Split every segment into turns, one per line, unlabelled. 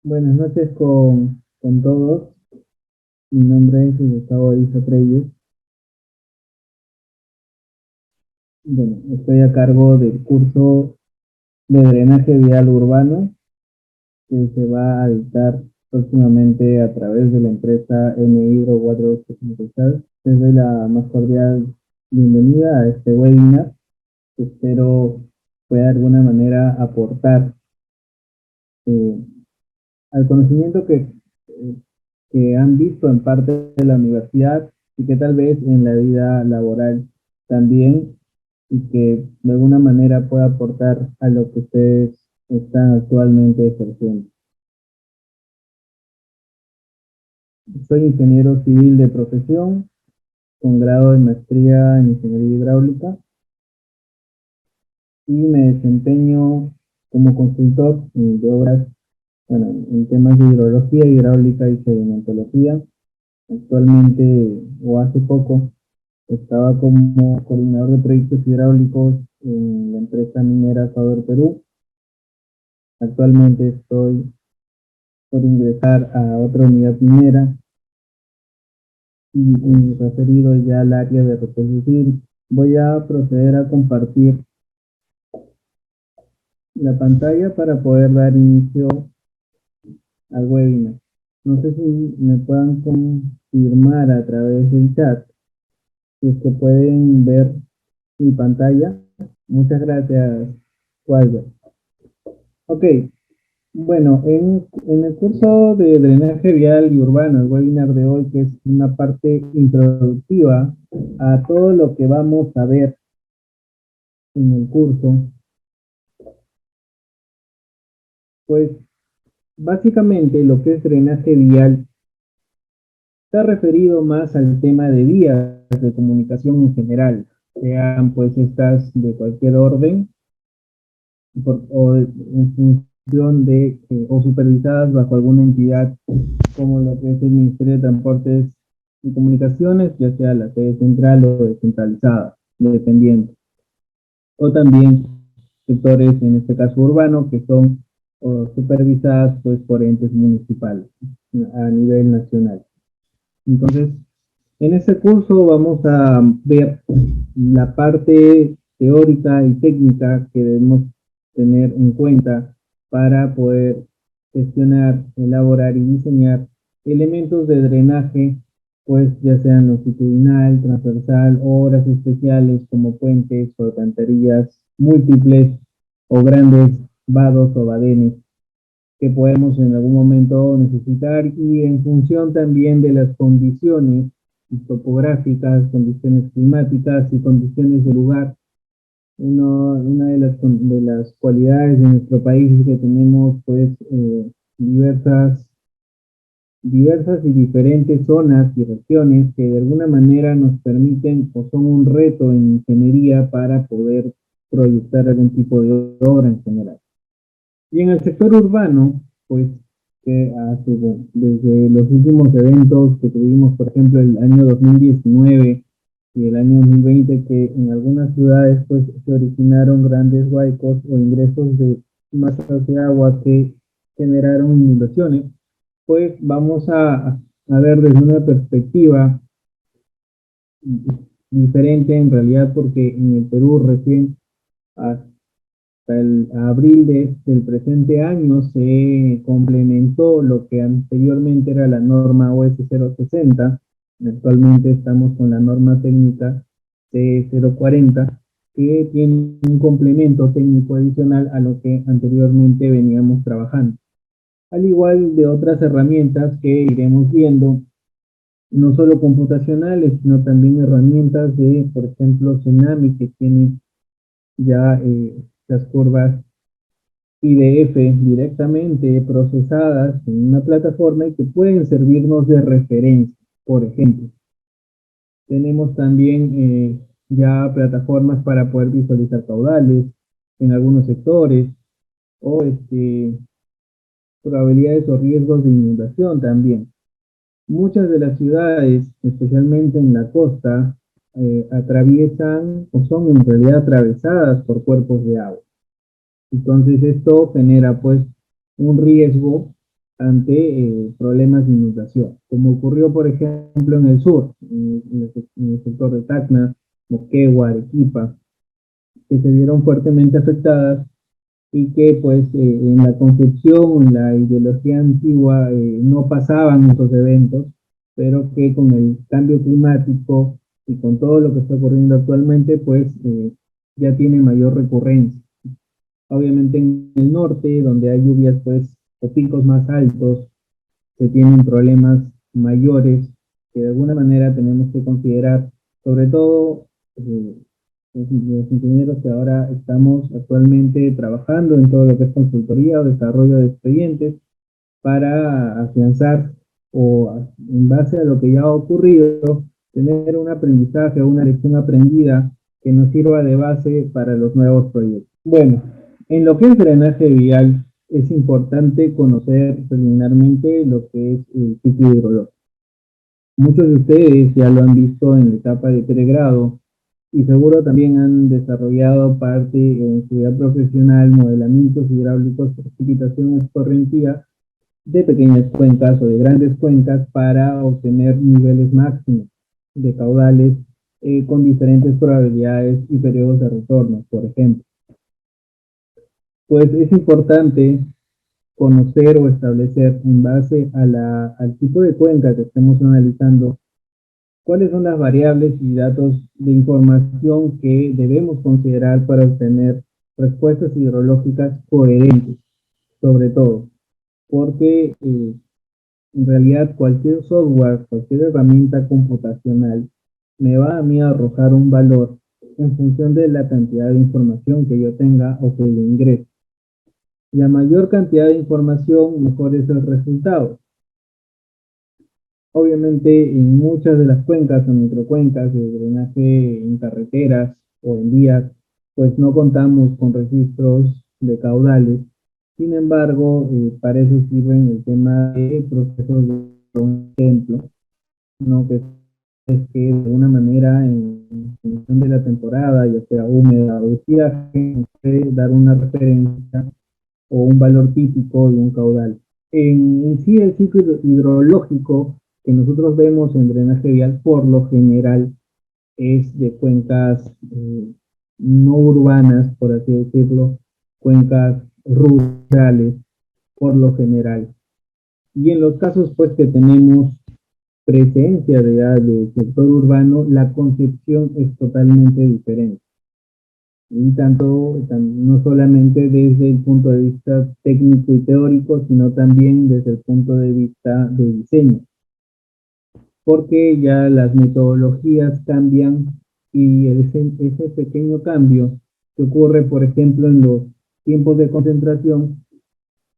Buenas noches con todos. Mi nombre es Gustavo Ariza Treyes. Bueno, estoy a cargo del curso de drenaje vial urbano que se va a dictar próximamente a través de la empresa N Hidro Water Technical. Les doy la más cordial bienvenida a este webinar que espero pueda de alguna manera aportar eh, al conocimiento que han visto en parte de la universidad y que tal vez en la vida laboral también, y que de alguna manera pueda aportar a lo que ustedes están actualmente ejerciendo. Soy ingeniero civil de profesión con grado de maestría en ingeniería hidráulica y me desempeño como consultor de obras, bueno, en temas de hidrología, hidráulica y sedimentología. Actualmente, o hace poco, estaba como coordinador de proyectos hidráulicos en la empresa minera Sauber Perú. Actualmente estoy por ingresar a otra unidad minera y referido ya al área de reconducir. Voy a proceder a compartir la pantalla para poder dar inicio al webinar. No sé si me puedan confirmar a través del chat si es que pueden ver mi pantalla. Muchas gracias, Walter. Ok, bueno, en el curso de drenaje vial y urbano, el webinar de hoy, que es una parte introductiva a todo lo que vamos a ver en el curso, pues básicamente lo que es drenaje vial está referido más al tema de vías de comunicación en general, sean pues estas de cualquier orden o en función de o supervisadas bajo alguna entidad como lo que es el Ministerio de Transportes y Comunicaciones, ya sea la sede central o descentralizada, dependiente. O también sectores, en este caso urbano, que son supervisadas pues, por entes municipales a nivel nacional. Entonces, en este curso vamos a ver la parte teórica y técnica que debemos tener en cuenta para poder gestionar, elaborar y diseñar elementos de drenaje, pues ya sean longitudinal, transversal, obras especiales como puentes o alcantarillas múltiples o grandes vados o badenes que podemos en algún momento necesitar y en función también de las condiciones topográficas, condiciones climáticas y condiciones de lugar. Una de las cualidades de nuestro país es que tenemos pues diversas y diferentes zonas y regiones que de alguna manera nos permiten o son un reto en ingeniería para poder proyectar algún tipo de obra en general. Y en el sector urbano, pues, que hace, bueno, desde los últimos eventos que tuvimos, por ejemplo, el año 2019 y el año 2020, que en algunas ciudades, pues, se originaron grandes huaicos o ingresos de masas de agua que generaron inundaciones, pues vamos a ver desde una perspectiva diferente en realidad, porque en el Perú recién hasta el abril del presente año se complementó lo que anteriormente era la norma OS 060. Actualmente estamos con la norma técnica C040, que tiene un complemento técnico adicional a lo que anteriormente veníamos trabajando. Al igual de otras herramientas que iremos viendo, no solo computacionales, sino también herramientas de, por ejemplo, Tsunami, que tiene ya las curvas PDF directamente procesadas en una plataforma y que pueden servirnos de referencia. Por ejemplo, tenemos también ya plataformas para poder visualizar caudales en algunos sectores o probabilidades o riesgos de inundación también. Muchas de las ciudades, especialmente en la costa, atraviesan o son en realidad atravesadas por cuerpos de agua. Entonces esto genera pues un riesgo ante problemas de inundación, como ocurrió, por ejemplo, en el sur, en el sector de Tacna, Moquegua, Arequipa, que se vieron fuertemente afectadas y que pues en la concepción, en la ideología antigua no pasaban estos eventos, pero que con el cambio climático y con todo lo que está ocurriendo actualmente, pues ya tiene mayor recurrencia. Obviamente en el norte, donde hay lluvias pues o picos más altos, se tienen problemas mayores que de alguna manera tenemos que considerar, sobre todo los ingenieros que ahora estamos actualmente trabajando en todo lo que es consultoría o desarrollo de expedientes para afianzar en base a lo que ya ha ocurrido, tener un aprendizaje o una lección aprendida que nos sirva de base para los nuevos proyectos. Bueno, en lo que es drenaje vial, es importante conocer preliminarmente lo que es el ciclo hidrológico. Muchos de ustedes ya lo han visto en la etapa de pregrado y seguro también han desarrollado parte en su vida profesional, modelamientos hidráulicos, precipitación escorrentía de pequeñas cuencas o de grandes cuencas para obtener niveles máximos de caudales con diferentes probabilidades y periodos de retorno, por ejemplo. Pues es importante conocer o establecer en base al tipo de cuenca que estemos analizando cuáles son las variables y datos de información que debemos considerar para obtener respuestas hidrológicas coherentes, sobre todo, porque en realidad cualquier software, cualquier herramienta computacional me va a mí a arrojar un valor en función de la cantidad de información que yo tenga o que le ingrese. Y a mayor cantidad de información, mejor es el resultado. Obviamente, en muchas de las cuencas o microcuencas de drenaje en carreteras o en vías, pues no contamos con registros de caudales. Sin embargo, para eso sirven el tema de procesos de un ejemplo, ¿no? Que es que de alguna manera, en función de la temporada, ya sea húmeda o estiaje, puede dar una referencia o un valor típico de un caudal. En sí, el ciclo hidrológico que nosotros vemos en drenaje vial, por lo general, es de cuencas no urbanas, por así decirlo, cuencas rurales, por lo general. Y en los casos, pues, que tenemos presencia del sector urbano, la concepción es totalmente diferente. Y no solamente desde el punto de vista técnico y teórico, sino también desde el punto de vista de diseño, porque ya las metodologías cambian y ese pequeño cambio que ocurre, por ejemplo, en los tiempos de concentración,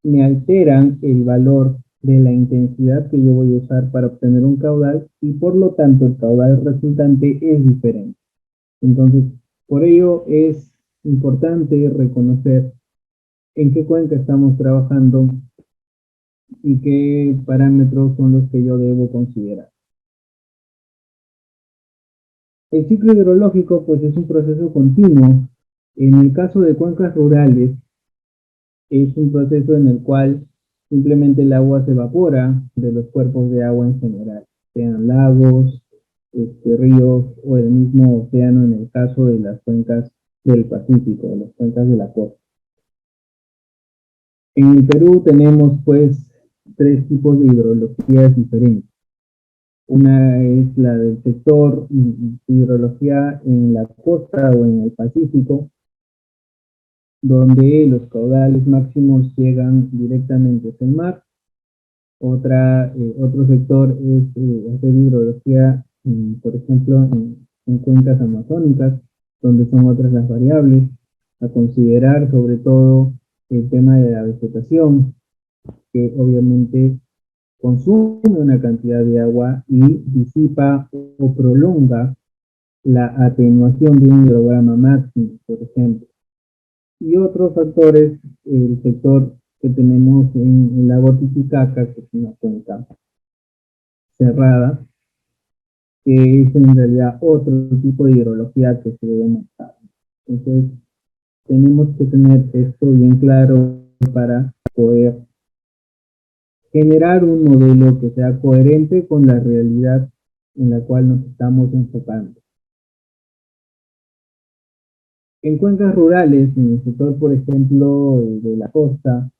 me alteran el valor de la intensidad que yo voy a usar para obtener un caudal y por lo tanto el caudal resultante es diferente. Entonces, por ello es importante reconocer en qué cuenca estamos trabajando y qué parámetros son los que yo debo considerar. El ciclo hidrológico pues es un proceso continuo. En el caso de cuencas rurales es un proceso en el cual simplemente el agua se evapora de los cuerpos de agua en general, sean lagos, ríos o el mismo océano en el caso de las cuencas del Pacífico, las cuencas de la costa. En el Perú tenemos pues tres tipos de hidrologías diferentes. Una es la del sector hidrología en la costa o en el Pacífico, donde los caudales máximos llegan directamente hacia el mar. Otro sector es hacer hidrología, por ejemplo, en cuencas amazónicas, donde son otras las variables a considerar, sobre todo el tema de la vegetación, que obviamente consume una cantidad de agua y disipa o prolonga la atenuación de un hidrograma máximo, por ejemplo. Y otros factores, el sector que tenemos en el lago Titicaca, que es una cuenca cerrada, que es en realidad otro tipo de hidrología que se debe manejar. Entonces, tenemos que tener esto bien claro para poder generar un modelo que sea coherente con la realidad en la cual nos estamos enfocando. En cuencas rurales, en el sector, por ejemplo, de la costa,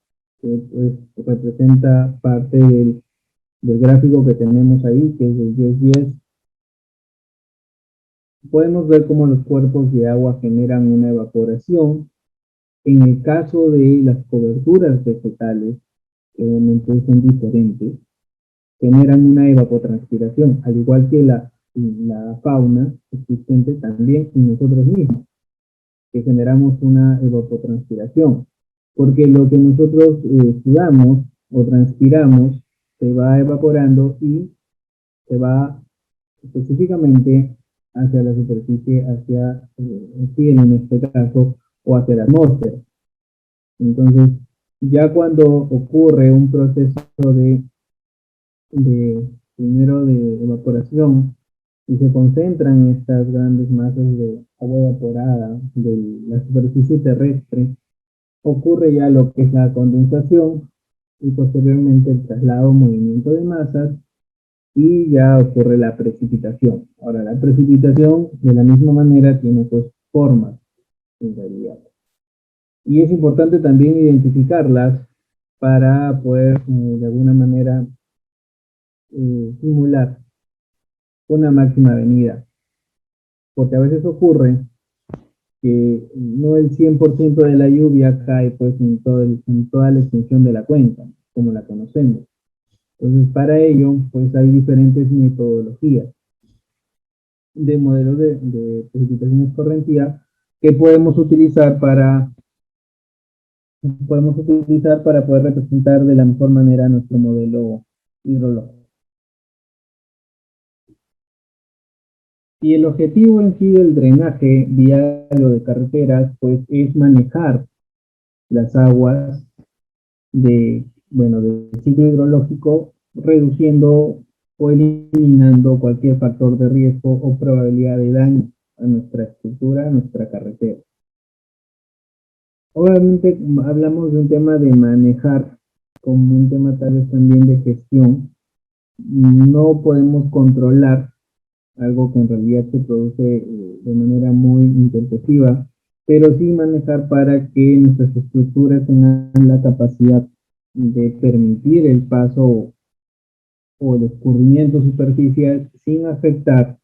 que pues, representa parte del gráfico que tenemos ahí, que es el 10-10, podemos ver cómo los cuerpos de agua generan una evaporación. En el caso de las coberturas vegetales, que obviamente son diferentes, generan una evapotranspiración, al igual que la fauna existente también en nosotros mismos, que generamos una evapotranspiración, porque lo que nosotros sudamos o transpiramos se va evaporando y se va específicamente hacia la superficie, hacia el cielo en este caso, o hacia la atmósfera. Entonces, ya cuando ocurre un proceso de primero de evaporación y se concentran estas grandes masas de agua evaporada de la superficie terrestre, ocurre ya lo que es la condensación y posteriormente el traslado o movimiento de masas y ya ocurre la precipitación. Ahora, la precipitación de la misma manera tiene pues formas en realidad. Y es importante también identificarlas para poder de alguna manera simular una máxima venida, porque a veces ocurre que no el 100% de la lluvia cae pues en toda la extensión de la cuenca, como la conocemos. Entonces, para ello, pues hay diferentes metodologías de modelos de precipitaciones correntivas que podemos utilizar para poder representar de la mejor manera nuestro modelo hidrológico. Y el objetivo en sí del drenaje vial o de carreteras, pues es manejar las aguas del ciclo hidrológico, reduciendo o eliminando cualquier factor de riesgo o probabilidad de daño a nuestra estructura, a nuestra carretera. Obviamente hablamos de un tema de manejar como un tema tal vez también de gestión. No podemos controlar algo que en realidad se produce de manera muy intempestiva, pero sí manejar para que nuestras estructuras tengan la capacidad de permitir el paso o el escurrimiento superficial sin afectar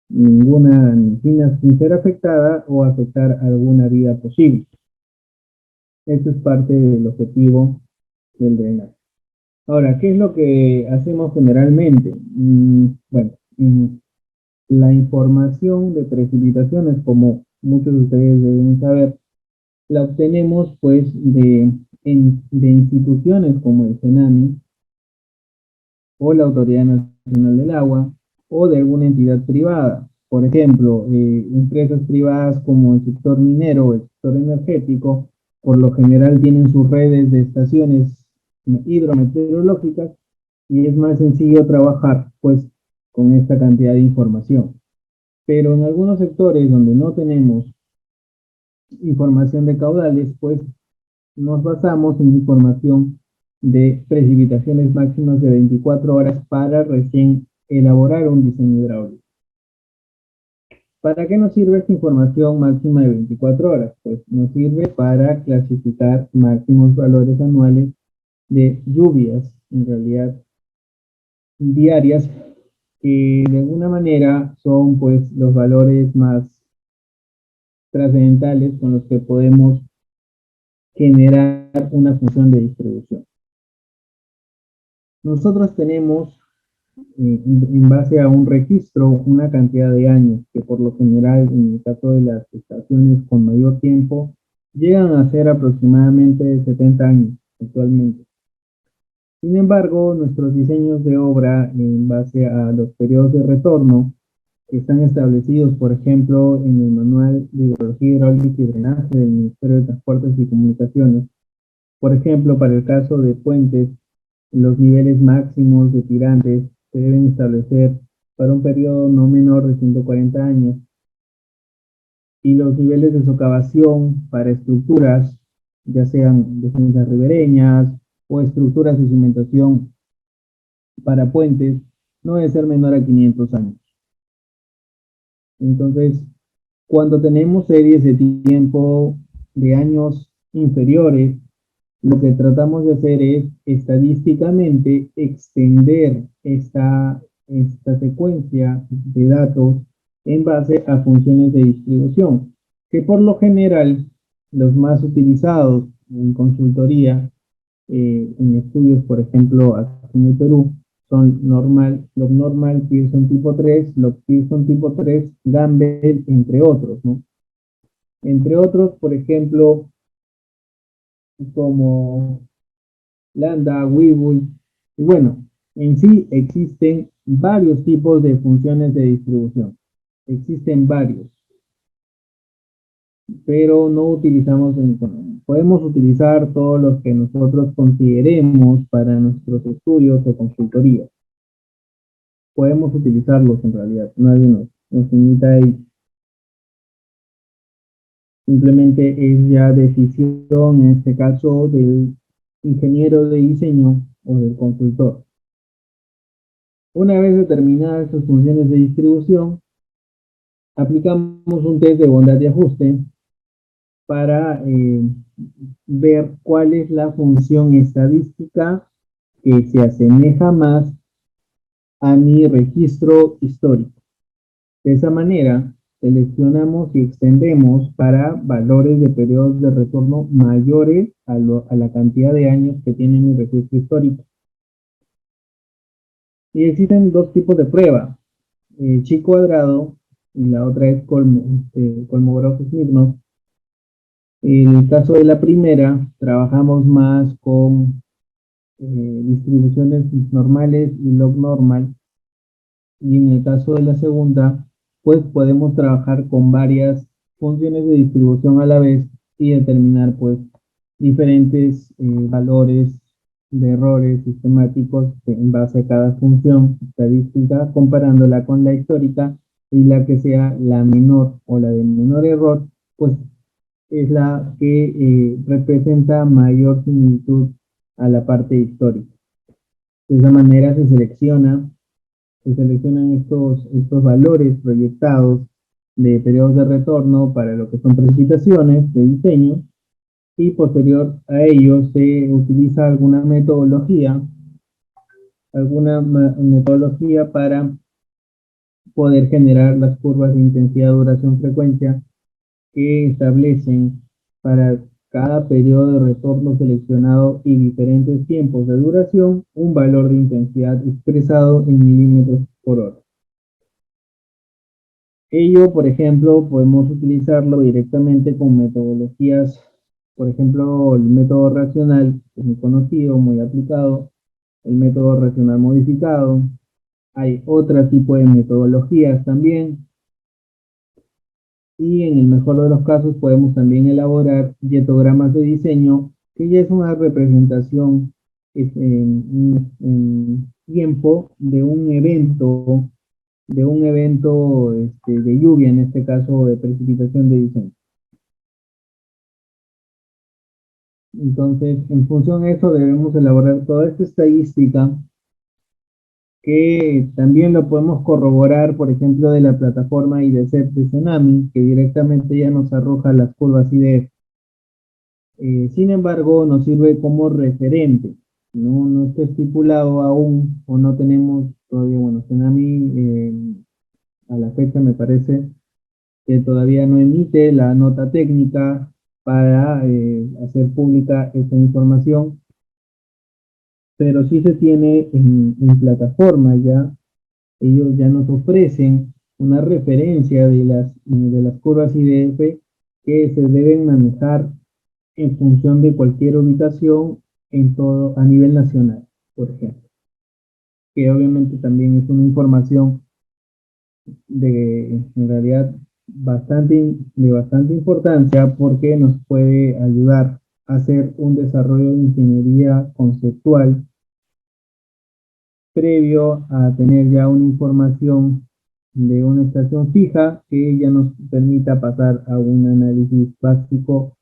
sin ser afectada o afectar alguna vida posible. Esto es parte del objetivo del drenaje. Ahora, ¿qué es lo que hacemos generalmente? Bueno, la información de precipitaciones, como muchos de ustedes deben saber, la obtenemos pues de instituciones como el CENAMI o la Autoridad Nacional del Agua o de alguna entidad privada. Por ejemplo, empresas privadas como el sector minero o el sector energético, por lo general tienen sus redes de estaciones hidrometeorológicas y es más sencillo trabajar pues con esta cantidad de información. Pero en algunos sectores donde no tenemos información de caudales, pues nos basamos en información de precipitaciones máximas de 24 horas para recién elaborar un diseño hidráulico. ¿Para qué nos sirve esta información máxima de 24 horas? Pues nos sirve para clasificar máximos valores anuales de lluvias, en realidad diarias, que de alguna manera son pues los valores más trascendentales con los que podemos generar una función de distribución. Nosotros tenemos, en base a un registro, una cantidad de años que por lo general, en el caso de las estaciones con mayor tiempo, llegan a ser aproximadamente 70 años actualmente. Sin embargo, nuestros diseños de obra en base a los periodos de retorno que están establecidos, por ejemplo, en el Manual de Hidrología Hidráulica y Drenaje del Ministerio de Transportes y Comunicaciones, por ejemplo, para el caso de puentes, los niveles máximos de tirantes se deben establecer para un periodo no menor de 140 años y los niveles de socavación para estructuras, ya sean defensas ribereñas o estructuras de cimentación para puentes no debe ser menor a 500 años. Entonces, cuando tenemos series de tiempo de años inferiores, lo que tratamos de hacer es estadísticamente extender esta secuencia de datos en base a funciones de distribución, que por lo general los más utilizados en consultoría, en estudios, por ejemplo, aquí en el Perú, son log normal, Pearson tipo 3, log Pearson tipo 3, Gamble, entre otros, ¿no? Entre otros, por ejemplo, como Lambda, Webull, y bueno, en sí existen varios tipos de funciones de distribución. Existen varios, pero no utilizamos, podemos utilizar todos los que nosotros consideremos para nuestros estudios o consultoría. Podemos utilizarlos en realidad, nadie nos limita ahí. Simplemente es ya decisión, en este caso, del ingeniero de diseño o del consultor. Una vez determinadas estas funciones de distribución, aplicamos un test de bondad de ajuste para ver cuál es la función estadística que se asemeja más a mi registro histórico. De esa manera, seleccionamos y extendemos para valores de periodos de retorno mayores a la cantidad de años que tiene mi registro histórico. Y existen dos tipos de prueba, chi cuadrado y la otra es Kolmogorov-Smirnov. En el caso de la primera, trabajamos más con distribuciones normales y log normal. Y en el caso de la segunda, pues podemos trabajar con varias funciones de distribución a la vez y determinar pues diferentes valores de errores sistemáticos en base a cada función estadística, comparándola con la histórica, y la que sea la menor o la de menor error, pues es la que representa mayor similitud a la parte histórica. De esa manera se seleccionan estos valores proyectados de periodos de retorno para lo que son precipitaciones de diseño, y posterior a ello se utiliza alguna metodología para poder generar las curvas de intensidad, duración, frecuencia que establecen para cada periodo de retorno seleccionado y diferentes tiempos de duración un valor de intensidad expresado en milímetros por hora. Ello, por ejemplo, podemos utilizarlo directamente con metodologías, por ejemplo, el método racional, que es muy conocido, muy aplicado, el método racional modificado. Hay otro tipo de metodologías también, y en el mejor de los casos podemos también elaborar dietogramas de diseño, que ya es una representación en tiempo de un evento de lluvia, en este caso de precipitación de diseño. Entonces, en función de eso, debemos elaborar toda esta estadística, que también lo podemos corroborar, por ejemplo, de la plataforma IDCEP de Tsunami, que directamente ya nos arroja las curvas IDF. Sin embargo, nos sirve como referente. No está estipulado aún, o no tenemos todavía, bueno, Tsunami a la fecha me parece que todavía no emite la nota técnica para hacer pública esta información, pero sí se tiene en plataforma ya. Ellos ya nos ofrecen una referencia de las curvas IDF que se deben manejar en función de cualquier ubicación a nivel nacional, por ejemplo, que obviamente también es una información en realidad de bastante importancia, porque nos puede ayudar a hacer un desarrollo de ingeniería conceptual previo a tener ya una información de una estación fija que ya nos permita pasar a un análisis básico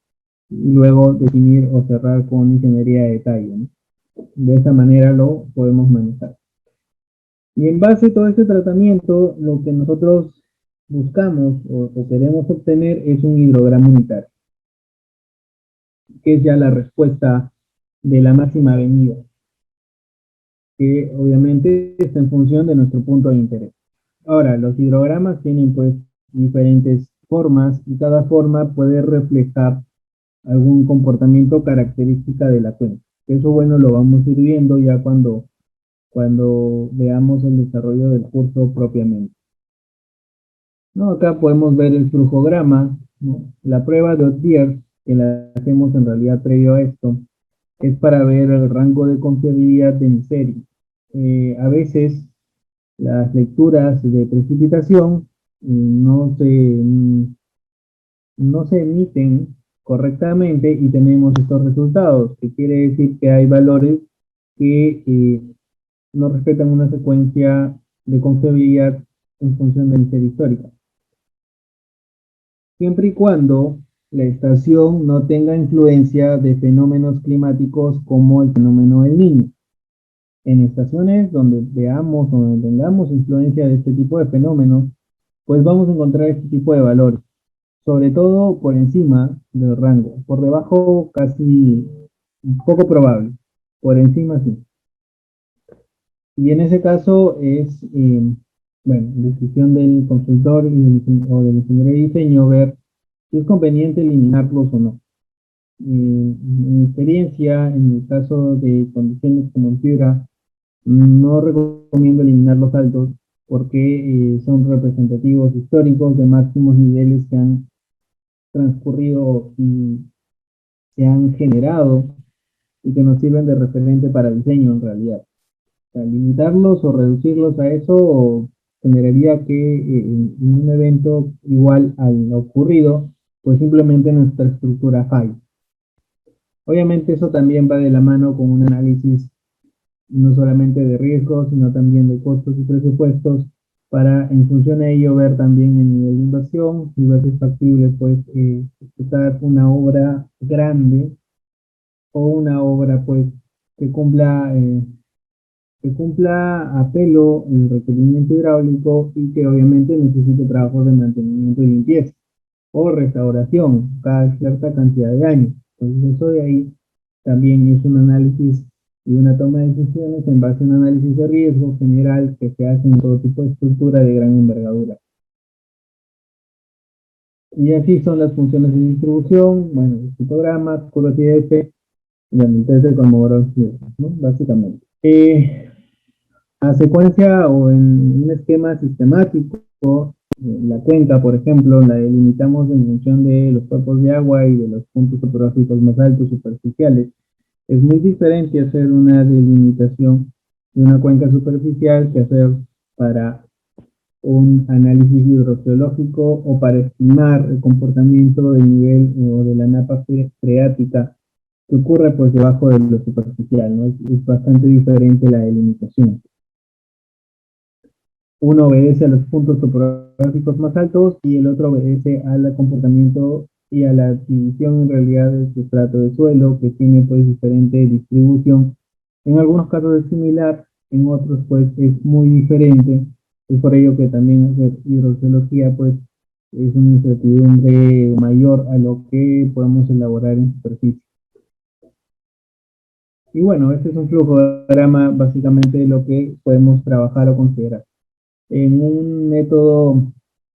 y luego definir o cerrar con ingeniería de detalle, ¿no? De esa manera lo podemos manejar. Y en base a todo este tratamiento, lo que nosotros buscamos o queremos obtener es un hidrograma unitario, que es ya la respuesta de la máxima avenida, que obviamente está en función de nuestro punto de interés. Ahora, los hidrogramas tienen pues diferentes formas y cada forma puede reflejar algún comportamiento característica de la cuenca. Eso bueno lo vamos a ir viendo ya cuando veamos el desarrollo del curso propiamente. ¿No? Acá podemos ver el flujograma, ¿no? La prueba de Otier, que la hacemos en realidad previo a esto, es para ver el rango de confiabilidad de mi serie. A veces las lecturas de precipitación no se emiten correctamente y tenemos estos resultados, que quiere decir que hay valores que no respetan una secuencia de confiabilidad en función de mi serie histórica. Siempre y cuando la estación no tenga influencia de fenómenos climáticos como el fenómeno del Niño. En estaciones donde veamos o donde tengamos influencia de este tipo de fenómenos, pues vamos a encontrar este tipo de valores, sobre todo por encima del rango, por debajo casi poco probable, por encima sí. Y en ese caso es, bueno, decisión del consultor o del ingeniero de diseño ver si es conveniente eliminarlos o no. En mi experiencia, en el caso de condiciones como en fibra, no recomiendo eliminar los altos porque son representativos históricos de máximos niveles que han transcurrido y se han generado y que nos sirven de referente para el diseño en realidad. O sea, limitarlos o reducirlos a eso generaría que en un evento igual al ocurrido, pues simplemente nuestra estructura falle. Obviamente eso también va de la mano con un análisis no solamente de riesgos, sino también de costos y presupuestos, para en función a ello ver también el nivel de inversión y ver si es factible pues ejecutar una obra grande o una obra pues que cumpla, eh, que cumpla a pelo el requerimiento hidráulico y que obviamente necesite trabajos de mantenimiento y limpieza o restauración cada cierta cantidad de años. Entonces eso de ahí también es un análisis y una toma de decisiones en base a un análisis de riesgo general que se hace en todo tipo de estructura de gran envergadura. Y así son las funciones de distribución, bueno, histogramas, curvas IDF, y entonces como ¿no? Básicamente. A secuencia o en un esquema sistemático, la cuenca, por ejemplo, la delimitamos en función de los cuerpos de agua y de los puntos topográficos más altos superficiales. Es muy diferente hacer una delimitación de una cuenca superficial que hacer para un análisis hidrogeológico o para estimar el comportamiento del nivel o de la napa freática que ocurre pues debajo de lo superficial, ¿no? Es bastante diferente la delimitación. Uno obedece a los puntos topográficos más altos y el otro obedece al comportamiento y a la división en realidad del sustrato de suelo, que tiene pues diferente distribución. En algunos casos es similar, en otros pues es muy diferente. Es por ello que también hacer hidrogeología pues es una incertidumbre mayor a lo que podemos elaborar en superficie. Y bueno, este es un flujograma básicamente de lo que podemos trabajar o considerar. En un método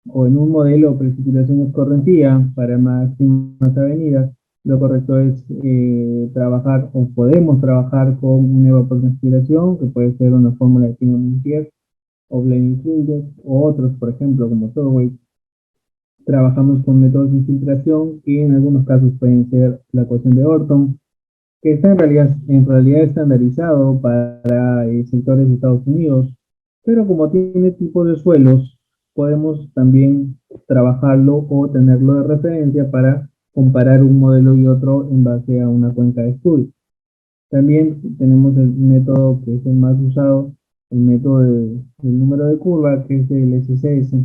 o en un modelo de precipitación escorrentía para máximas avenidas, lo correcto es trabajar o podemos trabajar con una evapotranspiración, que puede ser una fórmula de Tino-Montier o Blenny-Hildes o otros, por ejemplo, como Torway. Trabajamos con métodos de infiltración que en algunos casos pueden ser la ecuación de Orton, que está en realidad estandarizado para sectores de Estados Unidos, pero como tiene tipos de suelos, podemos también trabajarlo o tenerlo de referencia para comparar un modelo y otro en base a una cuenca de estudio. También tenemos el método que es el más usado, el método del número de curva, que es el SCS,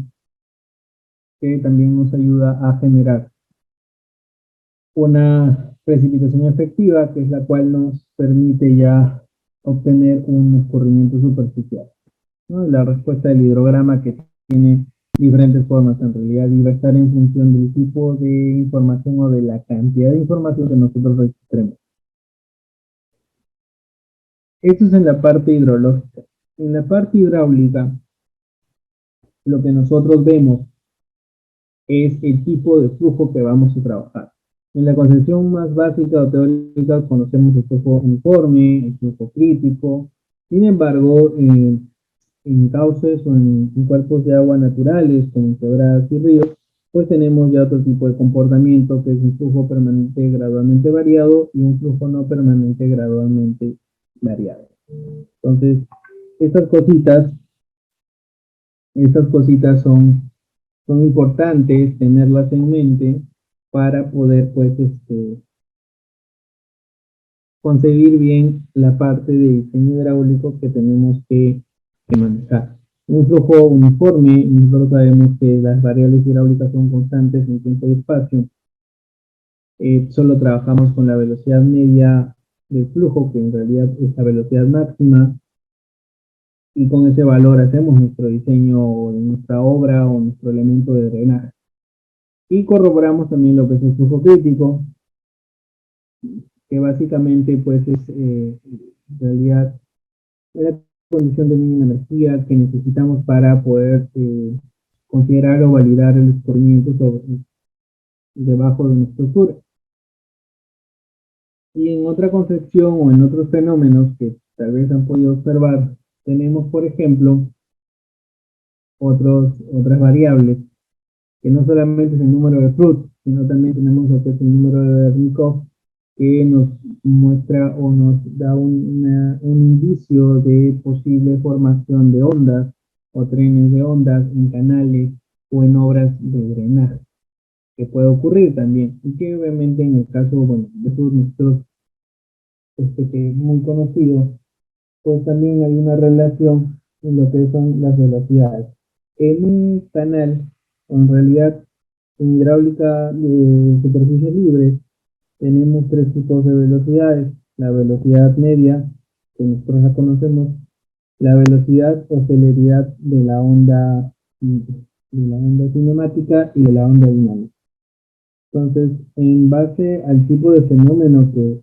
que también nos ayuda a generar una precipitación efectiva, que es la cual nos permite ya obtener un escurrimiento superficial, ¿no? La respuesta del hidrograma, que tiene diferentes formas en realidad, y va a estar en función del tipo de información o de la cantidad de información que nosotros registremos. Esto es en la parte hidrológica. En la parte hidráulica, lo que nosotros vemos es el tipo de flujo que vamos a trabajar. En la concepción más básica o teórica conocemos el flujo uniforme, el flujo crítico. Sin embargo, en cauces o en cuerpos de agua naturales, como quebradas y ríos, pues tenemos ya otro tipo de comportamiento, que es un flujo permanente gradualmente variado y un flujo no permanente gradualmente variado. Entonces, estas cositas, estas cositas son importantes tenerlas en mente para poder, pues, concebir bien la parte de diseño hidráulico que tenemos que manejar. Un flujo uniforme, nosotros sabemos que las variables hidráulicas son constantes en tiempo y espacio. Solo trabajamos con la velocidad media del flujo, que en realidad es la velocidad máxima, y con ese valor hacemos nuestro diseño de nuestra obra o nuestro elemento de drenaje. Y corroboramos también lo que es el flujo crítico, que básicamente pues es en realidad la condición de mínima energía que necesitamos para poder considerar o validar el escurrimiento debajo de una estructura. Y en otra concepción o en otros fenómenos que tal vez han podido observar, tenemos, por ejemplo, otras variables, que no solamente es el número de Proust, sino también tenemos lo que es el número de Bernikov, que nos muestra o nos da un indicio de posible formación de ondas o trenes de ondas en canales o en obras de drenaje, que puede ocurrir también, y que obviamente en el caso, bueno, de esos nuestros, que es muy conocido, pues también hay una relación en lo que son las velocidades. En un canal, o en realidad en hidráulica de superficie libre, tenemos tres tipos de velocidades: la velocidad media, que nosotros la conocemos, la velocidad o celeridad de la onda cinemática y de la onda dinámica. Entonces, en base al tipo de fenómeno que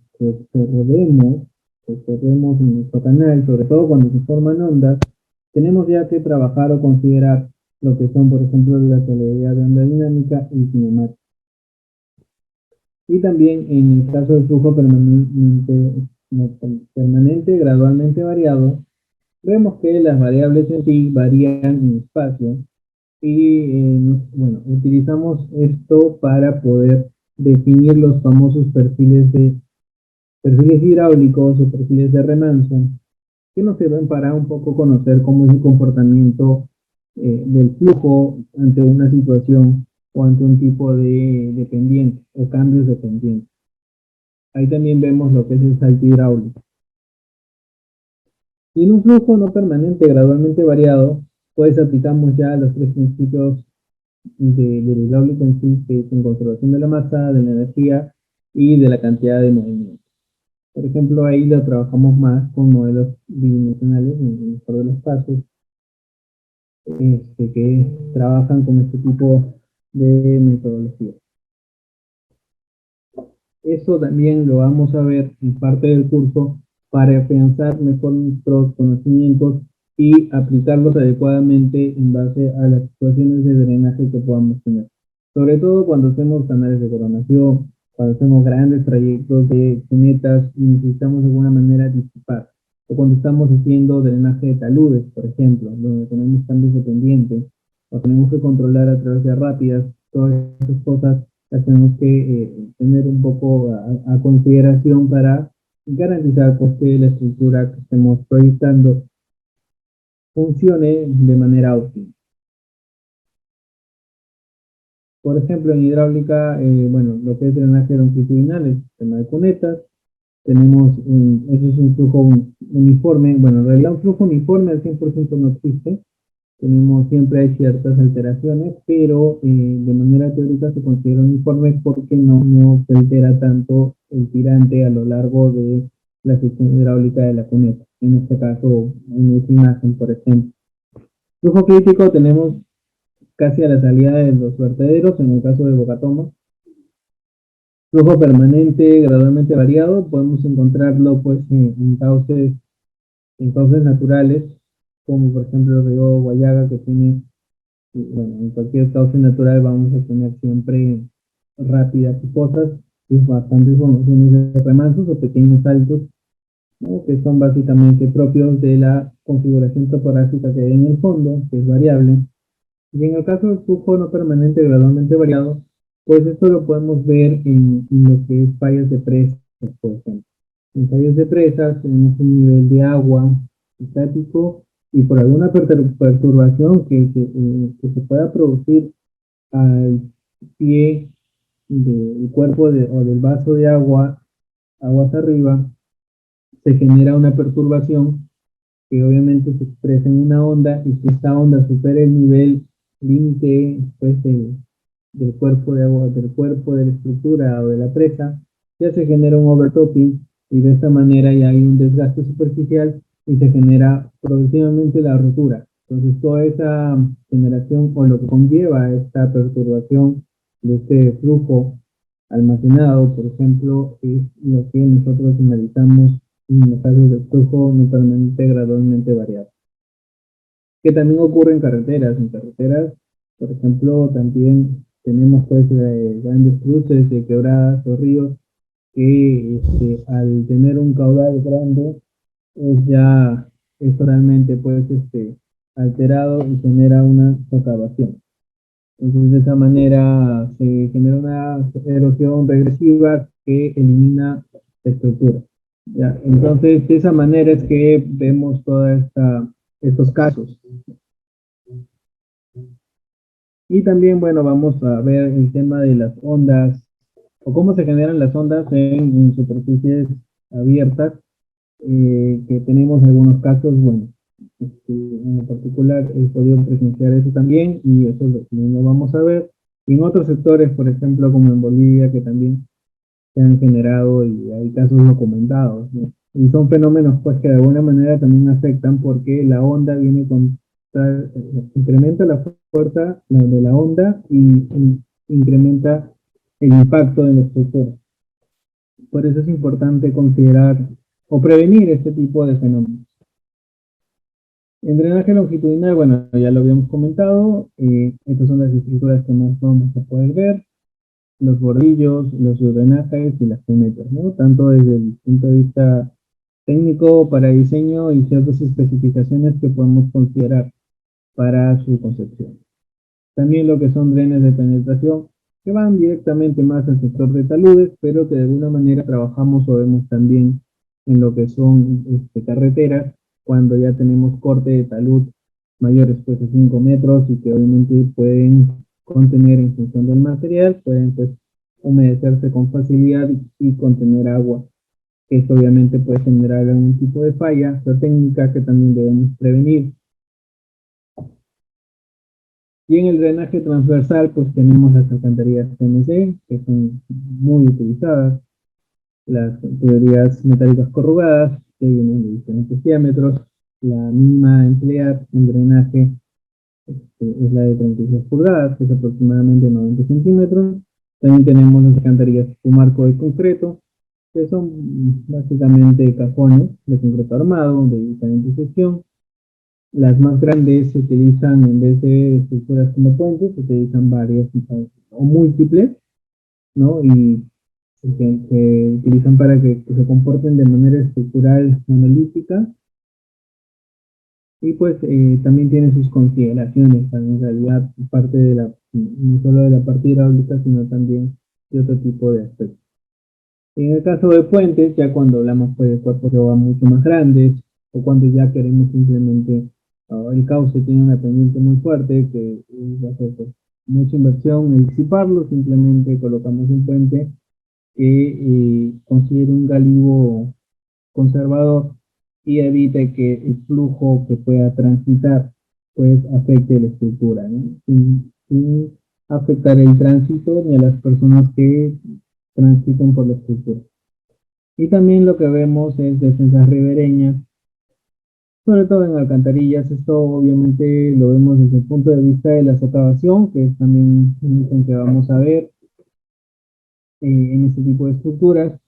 observemos en nuestro canal, sobre todo cuando se forman ondas, tenemos ya que trabajar o considerar lo que son, por ejemplo, la celeridad de onda dinámica y cinemática. Y también en el caso del flujo permanente gradualmente variado, vemos que las variables en sí varían en espacio y bueno, utilizamos esto para poder definir los famosos perfiles hidráulicos o perfiles de remanso, que nos sirven para un poco conocer cómo es el comportamiento del flujo ante una situación o ante un tipo de pendiente o cambios de pendiente. Ahí también vemos lo que es el salto hidráulico. Y en un flujo no permanente gradualmente variado, pues aplicamos ya los tres principios del hidráulico en sí, que es en conservación de la masa, de la energía y de la cantidad de movimiento. Por ejemplo, ahí lo trabajamos más con modelos bidimensionales, en el mejor de los casos, que trabajan con este tipo de metodología. Eso también lo vamos a ver en parte del curso para afianzar mejor nuestros conocimientos y aplicarlos adecuadamente en base a las situaciones de drenaje que podamos tener. Sobre todo cuando hacemos canales de coronación, cuando hacemos grandes trayectos de cunetas y necesitamos de alguna manera disipar. O cuando estamos haciendo drenaje de taludes, por ejemplo, donde tenemos cambios de pendiente, o tenemos que controlar a través de rápidas, todas esas cosas las tenemos que tener un poco a consideración para garantizar pues, que la estructura que estemos proyectando funcione de manera óptima. Por ejemplo, en hidráulica, bueno, lo que es drenaje longitudinal, el sistema de cunetas, tenemos, eso es un flujo uniforme. Bueno, en realidad un flujo uniforme al 100% no existe. Tenemos, siempre hay ciertas alteraciones, pero de manera teórica se considera uniforme porque no se altera tanto el tirante a lo largo de la sección hidráulica de la cuneta. En este caso, en esta imagen, por ejemplo. Flujo crítico tenemos casi a la salida de los vertederos, en el caso de Bocatoma. Flujo permanente, gradualmente variado, podemos encontrarlo pues en cauces naturales, como por ejemplo el río Guayaga, que tiene, bueno, en cualquier cauce natural vamos a tener siempre rápidas y pozas y bastantes formaciones de remansos o pequeños saltos, ¿no? Que son básicamente propios de la configuración topográfica que hay en el fondo, que es variable. Y en el caso del flujo no permanente gradualmente variado, pues esto lo podemos ver en lo que es fallas de presas, por ejemplo. En fallas de presas tenemos un nivel de agua estático y por alguna perturbación que se pueda producir al pie del cuerpo o del vaso de agua, aguas arriba, se genera una perturbación que obviamente se expresa en una onda y si esta onda supera el nivel límite pues, del cuerpo de agua, del cuerpo de la estructura o de la presa, ya se genera un overtopping y de esta manera ya hay un desgaste superficial y se genera progresivamente la rotura. Entonces toda esa generación o lo que conlleva esta perturbación de este flujo almacenado, por ejemplo, es lo que nosotros analizamos en los casos de flujo no permanente gradualmente variado. Que también ocurre en carreteras. En carreteras, por ejemplo, también tenemos pues grandes cruces de quebradas o ríos que al tener un caudal grande es realmente pues alterado y genera una socavación. Entonces de esa manera se genera una erosión regresiva que elimina la estructura. ¿Ya? Entonces de esa manera es que vemos todos estos casos. Y también, bueno, vamos a ver el tema de las ondas o cómo se generan las ondas en superficies abiertas, que tenemos algunos casos, bueno, en particular he podido presenciar eso también y eso es lo que no vamos a ver. Y en otros sectores, por ejemplo, como en Bolivia, que también se han generado y hay casos documentados, ¿no? Y son fenómenos pues que de alguna manera también afectan porque la onda viene con, incrementa la fuerza de la onda y incrementa el impacto de la estructura. Por eso es importante considerar o prevenir este tipo de fenómenos. En drenaje longitudinal, bueno, ya lo habíamos comentado, estas son las estructuras que más vamos a poder ver, los bordillos, los drenajes y las cunetas, ¿no? Tanto desde el punto de vista técnico para diseño y ciertas especificaciones que podemos considerar para su concepción. También lo que son drenes de penetración, que van directamente más al sector de taludes, pero que de alguna manera trabajamos o vemos también en lo que son carreteras, cuando ya tenemos corte de talud mayores pues a 5 metros y que obviamente pueden contener en función del material, pueden pues humedecerse con facilidad y contener agua. Esto obviamente puede generar algún tipo de falla técnica que también debemos prevenir. Y en el drenaje transversal, pues tenemos las alcantarillas PMC, que son muy utilizadas, las tuberías metálicas corrugadas, que vienen de diferentes diámetros, la mínima a emplear en drenaje es la de 36 pulgadas, que es aproximadamente 90 centímetros. También tenemos las alcantarillas de marco de concreto, que son básicamente cajones de concreto armado de diferente sección. Las más grandes se utilizan, en vez de estructuras como puentes, se utilizan varias o múltiples, ¿no? Y que utilizan para que se comporten de manera estructural monolítica. Y pues también tiene sus consideraciones, en realidad, parte de no solo de la parte hidráulica, sino también de otro tipo de aspectos. En el caso de puentes, ya cuando hablamos pues, de cuerpos de agua mucho más grandes, o cuando ya queremos simplemente, el cauce tiene una pendiente muy fuerte, que va a ser pues, mucha inversión en disiparlo, simplemente colocamos un puente que considere un galivo conservador y evite que el flujo que pueda transitar pues afecte la estructura, ¿no? Sin afectar el tránsito ni a las personas que transiten por la estructura. Y también lo que vemos es defensas ribereñas, sobre todo en alcantarillas. Esto obviamente lo vemos desde el punto de vista de la socavación, que es también un ítem que vamos a ver en este tipo de estructuras,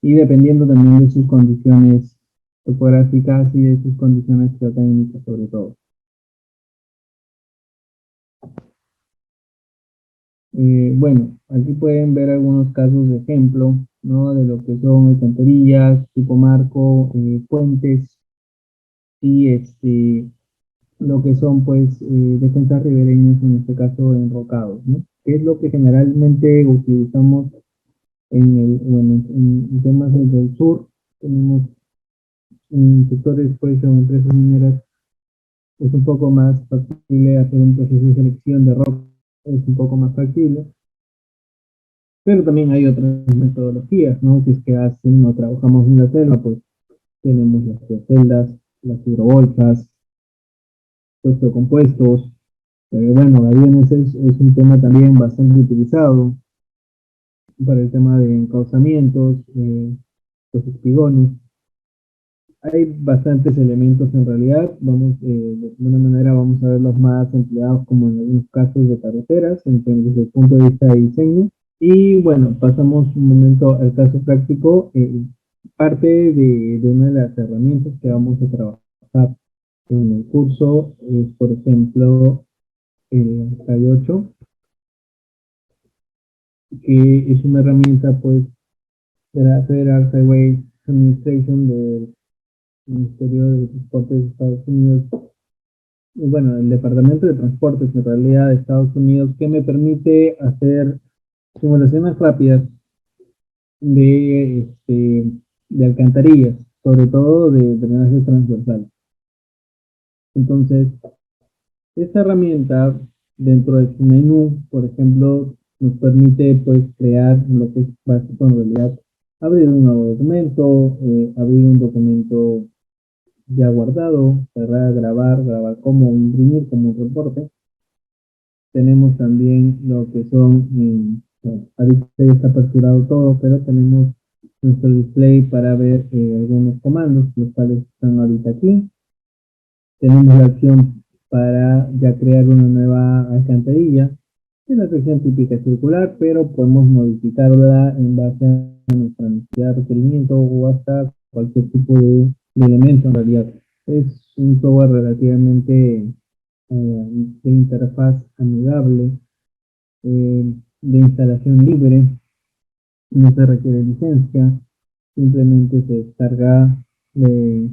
y dependiendo también de sus condiciones topográficas y de sus condiciones geotécnicas sobre todo. Bueno, aquí pueden ver algunos casos de ejemplo, ¿no? De lo que son alcantarillas, tipo marco, puentes y lo que son pues defensas ribereñas, en este caso enrocados, ¿no? Que es lo que generalmente utilizamos bueno, en temas del sur. Tenemos en sectores pues o empresas mineras es un poco más factible hacer un proceso de selección de roca, es un poco más factible, pero también hay otras metodologías, ¿no? Si es que hacen o trabajamos en la selva, pues tenemos las geoceldas, las hidrobolsas, los geocompuestos. Bueno, aviones es un tema también bastante utilizado para el tema de encauzamientos, los espigones. Hay bastantes elementos en realidad. Vamos, de alguna manera vamos a ver los más empleados como en algunos casos de carreteras, desde el punto de vista de diseño. Y bueno, pasamos un momento al caso práctico. Parte de una de las herramientas que vamos a trabajar en el curso es, por ejemplo, el K8, que es una herramienta pues de la Federal Highway Administration del Ministerio de Transportes de Estados Unidos, bueno, el Departamento de Transportes en realidad de Estados Unidos, que me permite hacer simulaciones rápidas de, de alcantarillas, sobre todo de drenaje transversal. Entonces, esta herramienta, dentro de su menú, por ejemplo, nos permite pues crear lo que es básico en realidad, abrir un nuevo documento, abrir un documento ya guardado, cerrar, grabar como, imprimir como un reporte. Tenemos también lo que son, bueno, ahorita ya está aperturado todo, pero tenemos nuestro display para ver algunos comandos, los cuales están ahorita aquí. Tenemos la opción para ya crear una nueva alcantarilla, es la sección típica circular, pero podemos modificarla en base a nuestra necesidad, requerimiento o hasta cualquier tipo de elemento en realidad. Es un software relativamente de interfaz amigable, de instalación libre, no se requiere licencia, simplemente se descarga de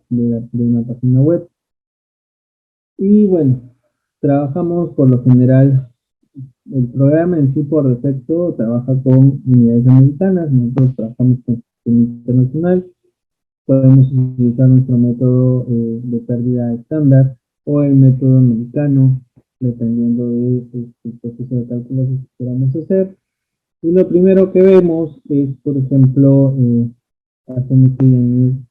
una página web. Y bueno, trabajamos por lo general, el programa en sí por defecto trabaja con unidades americanas, nosotros trabajamos con sistema internacional, podemos utilizar nuestro método de pérdida estándar o el método americano, dependiendo del proceso de cálculo que queramos hacer. Y lo primero que vemos es, por ejemplo, hacemos clic en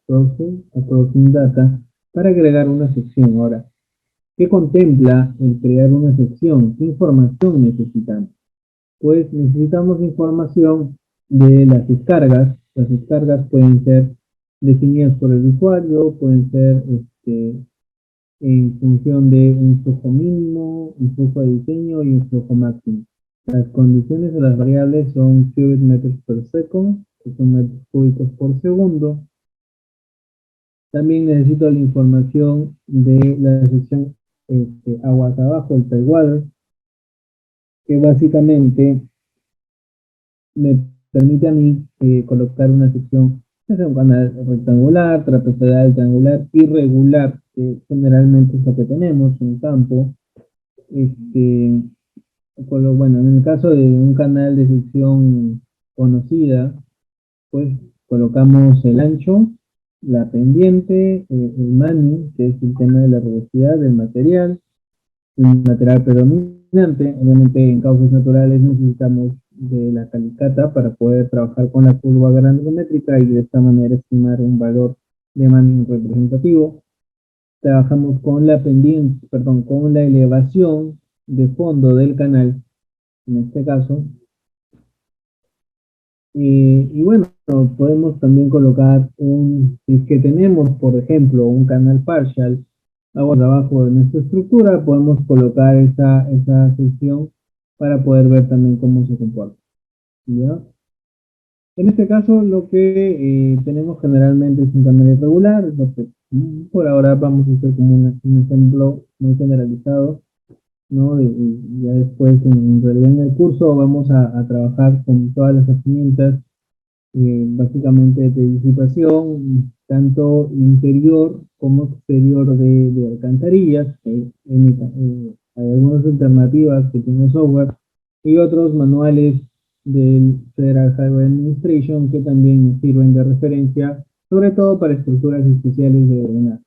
Processing Data para agregar una sección. Ahora, ¿qué contempla el crear una sección? ¿Qué información necesitamos? Pues necesitamos información de las descargas. Las descargas pueden ser definidas por el usuario, pueden ser en función de un flujo mínimo, un flujo de diseño y un flujo máximo. Las condiciones de las variables son cubic meters per second, que son metros cúbicos por segundo. También necesito la información de la sección aguas abajo, el water, que básicamente me permite a mí colocar una sección, es un canal rectangular, trapezoidal, triangular, irregular, que generalmente es lo que tenemos, un campo. Este, bueno, en el caso de un canal de sección conocida, pues colocamos el ancho, la pendiente, el manning, que es el tema de la rugosidad del material, el material predominante. Obviamente en causas naturales necesitamos de la calicata para poder trabajar con la curva granulométrica y de esta manera estimar un valor de manning representativo. Trabajamos con la pendiente, perdón, con la elevación de fondo del canal, en este caso, Y bueno, podemos también colocar si es que tenemos, por ejemplo, un canal partial abajo de nuestra estructura, podemos colocar esa sección para poder ver también cómo se comporta. ¿Ya? En este caso, lo que tenemos generalmente es un canal irregular, lo que por ahora vamos a hacer como un ejemplo muy generalizado, ¿no? Y ya después, en realidad en el curso, vamos a trabajar con todas las herramientas básicamente de disipación, tanto interior como exterior de alcantarillas. Hay algunas alternativas que tiene software y otros manuales del Federal Highway Administration que también nos sirven de referencia, sobre todo para estructuras especiales de drenaje.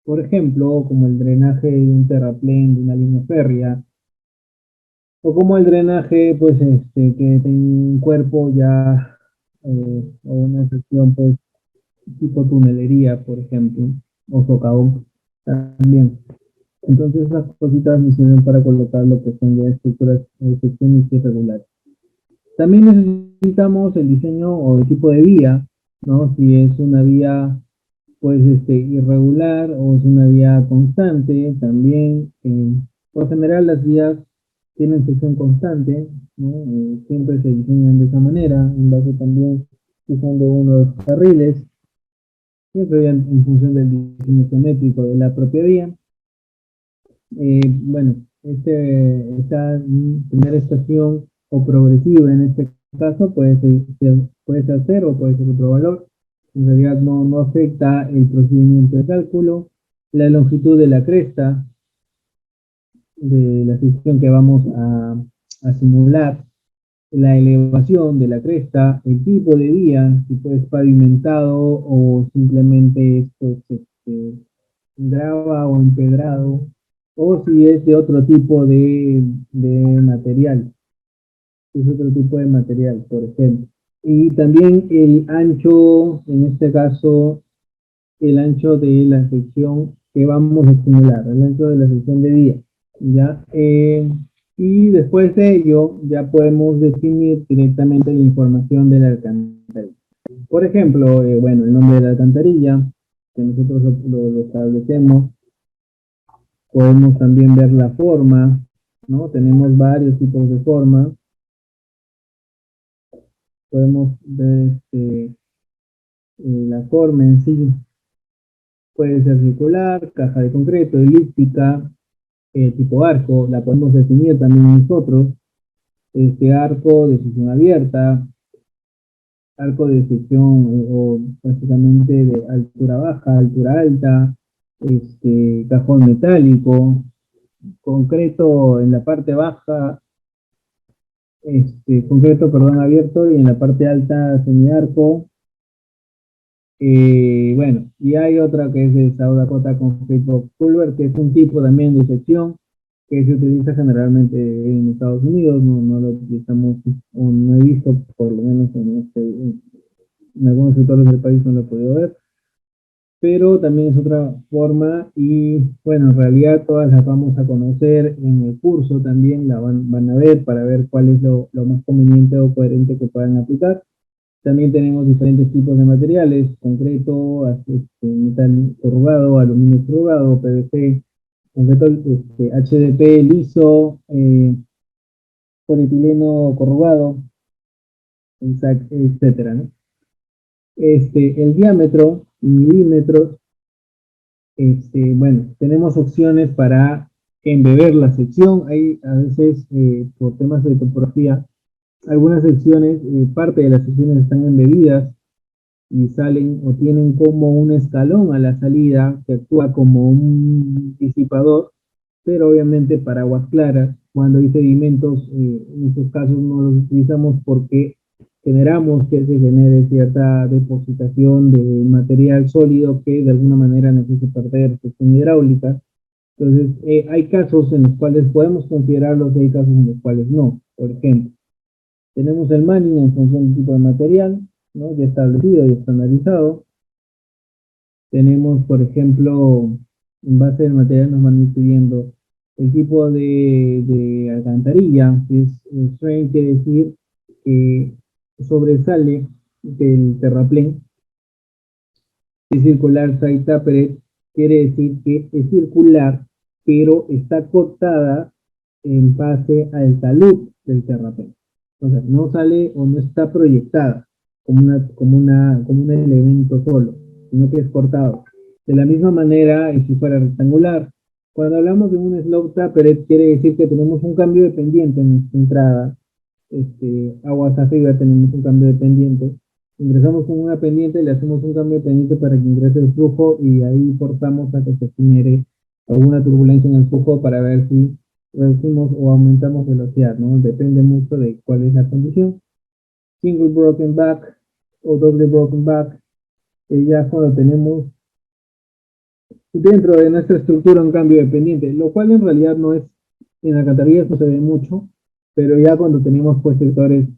Por ejemplo, como el drenaje de un terraplén de una línea férrea, o como el drenaje, pues, que tiene un cuerpo ya, o una sección, pues, tipo tunelería, por ejemplo, o socavón también. Entonces, esas cositas me sirven para colocar lo que son ya estructuras o secciones irregulares. También necesitamos el diseño o el tipo de vía, ¿no? Si es una vía, pues, irregular o es una vía constante, también, por general las vías tienen sección constante, ¿no? Siempre se diseñan de esa manera, en base también si son de uno de los carriles, siempre en función del diseño geométrico de la propia vía. Bueno, esta primera estación o progresiva en este caso puede ser cero o puede ser otro valor. En realidad no afecta el procedimiento de cálculo. La longitud de la cresta de la sección que vamos a simular, la elevación de la cresta, el tipo de vía, si es pavimentado o simplemente es pues, grava o empedrado, o si es de otro tipo de material, si es otro tipo de material, por ejemplo. Y también el ancho, en este caso, el ancho de la sección que vamos a simular, el ancho de la sección de vía, ¿ya? Y después de ello, ya podemos definir directamente la información de la alcantarilla. Por ejemplo, bueno, el nombre de la alcantarilla, que nosotros lo establecemos. Podemos también ver la forma, ¿no? Tenemos varios tipos de forma. Podemos ver la forma en sí. Puede ser circular, caja de concreto, elíptica, tipo arco. La podemos definir también nosotros. Este arco de sección abierta, arco de sección o básicamente de altura baja, altura alta, cajón metálico, concreto en la parte baja, concreto, perdón, abierto y en la parte alta semiarco. Bueno, y hay otra que es de South Dakota Concrete Box Culver, que es un tipo también de sección que se utiliza generalmente en Estados Unidos, no lo utilizamos, o no he visto, por lo menos en algunos sectores del país no lo he podido ver, pero también es otra forma y bueno, en realidad todas las vamos a conocer en el curso también, van a ver para ver cuál es lo más conveniente o coherente que puedan aplicar. También tenemos diferentes tipos de materiales, concreto, metal corrugado, aluminio corrugado, PVC, concreto, HDP liso, polietileno corrugado, etcétera, ¿no? El diámetro, milímetros, bueno, tenemos opciones para embeber la sección. Hay a veces, por temas de topografía, algunas secciones, parte de las secciones están embebidas y salen o tienen como un escalón a la salida que actúa como un disipador, pero obviamente para aguas claras, cuando hay sedimentos, en estos casos no los utilizamos porque generamos que se genere cierta depositación de material sólido que de alguna manera nos hace perder sección hidráulica. Entonces, hay casos en los cuales podemos considerarlos y hay casos en los cuales no. Por ejemplo, tenemos el manning en función del tipo de material, ¿no? Ya establecido y estandarizado. Tenemos, por ejemplo, en base al material nos van a ir pidiendo el tipo de alcantarilla, que es strain, quiere decir que sobresale del terraplén es circular side tapered, quiere decir que es circular, pero está cortada en base al talud del terraplén. O sea, no sale o no está proyectada como un elemento solo, sino que es cortado. De la misma manera, y si fuera rectangular, cuando hablamos de un slope tapered, quiere decir que tenemos un cambio de pendiente en nuestra entrada. Aguas arriba tenemos un cambio de pendiente, ingresamos con una pendiente, le hacemos un cambio de pendiente para que ingrese el flujo y ahí forzamos a que se genere alguna turbulencia en el flujo para ver si reducimos o aumentamos velocidad, ¿no? Depende mucho de cuál es la condición. Single broken back o doble broken back, ya cuando tenemos dentro de nuestra estructura un cambio de pendiente, lo cual en realidad no es, en alcantarillas no se ve mucho, pero ya cuando tenemos pues sectores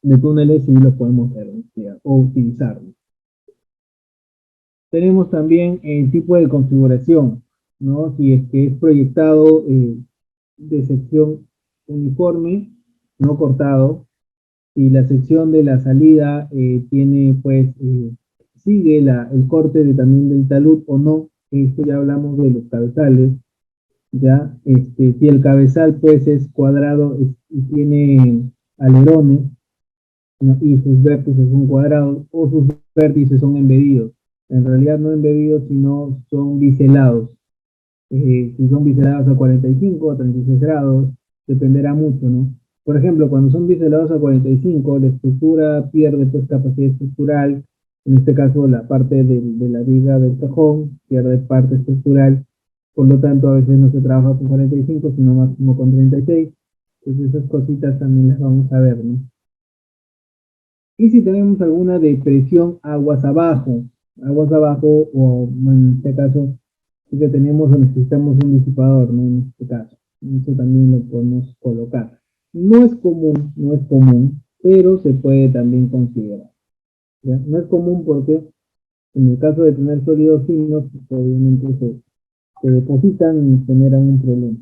de túneles sí lo podemos ver, o utilizar. Tenemos también el tipo de configuración, ¿no? Si es que es proyectado de sección uniforme, no cortado, si la sección de la salida tiene, pues, sigue el corte también del talud o no, esto ya hablamos de los cabezales, ya, si el cabezal, pues, es cuadrado y tiene alerones, ¿no? Y sus vértices son cuadrados o sus vértices son embedidos. En realidad no embedidos, sino son biselados. Si son biselados a 45 a 36 grados, dependerá mucho, ¿no? Por ejemplo, cuando son biselados a 45, la estructura pierde pues capacidad estructural, en este caso la parte de la viga del cajón pierde parte estructural, por lo tanto a veces no se trabaja con 45, sino máximo con 36. Entonces esas cositas también las vamos a ver, ¿no? Y si tenemos alguna depresión aguas abajo, o en este caso, sí que tenemos o necesitamos un disipador, ¿no? En este caso, eso también lo podemos colocar. No es común, pero se puede también considerar. ¿Ya? No es común porque en el caso de tener sólidos finos, pues, obviamente se depositan y generan un problema.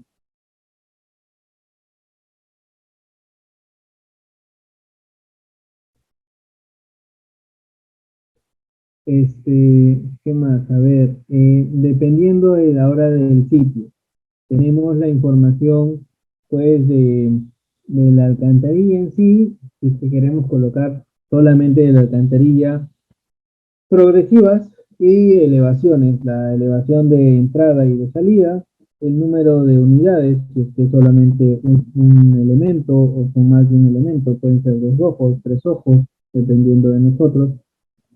¿Qué más? A ver, dependiendo de la hora del sitio. Tenemos la información pues de la alcantarilla en sí, si es que queremos colocar solamente de la alcantarilla progresivas y elevaciones, la elevación de entrada y de salida, el número de unidades, si es que es solamente un elemento o son más de un elemento, pueden ser 2 ojos, 3 ojos, dependiendo de nosotros.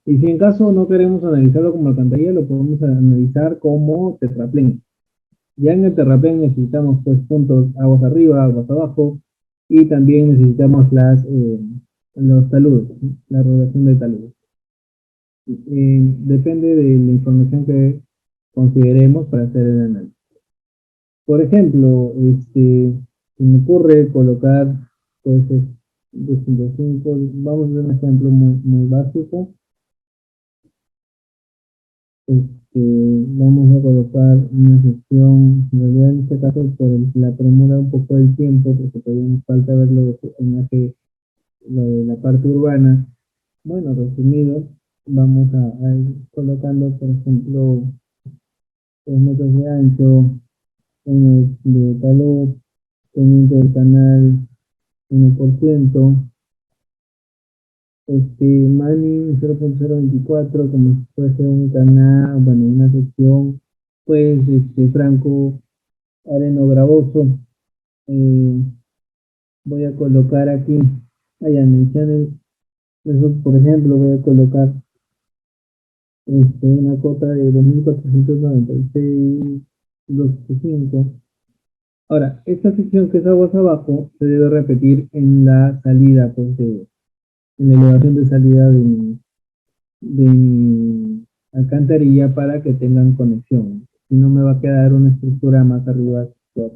Y si en caso no queremos analizarlo como alcantarilla, lo podemos analizar como tetraplén. Ya en el terraplén necesitamos pues puntos aguas arriba, aguas abajo y también necesitamos los taludes, ¿sí? La regulación de taludes. Depende de la información que consideremos para hacer el análisis. Por ejemplo, se me ocurre colocar pues 205, vamos a ver un ejemplo muy básico. Vamos a colocar una sección, en realidad en este caso por la premura un poco del tiempo, porque todavía nos falta ver lo de la parte urbana. Bueno, resumido, vamos a ir colocando, por ejemplo, 3 metros de ancho, 1 de calor, pendiente del canal 1%, Mani 0.024, como si fuese un canal, bueno, una sección, pues, franco areno gravoso. eh, Voy a colocar aquí, allá en el channel, eso, por ejemplo, voy a colocar una cota de 2496,285. Ahora, esta sección que es aguas abajo se debe repetir en la salida, pues, en la elevación de salida de mi alcantarilla para que tengan conexión. Si no, me va a quedar una estructura más arriba, por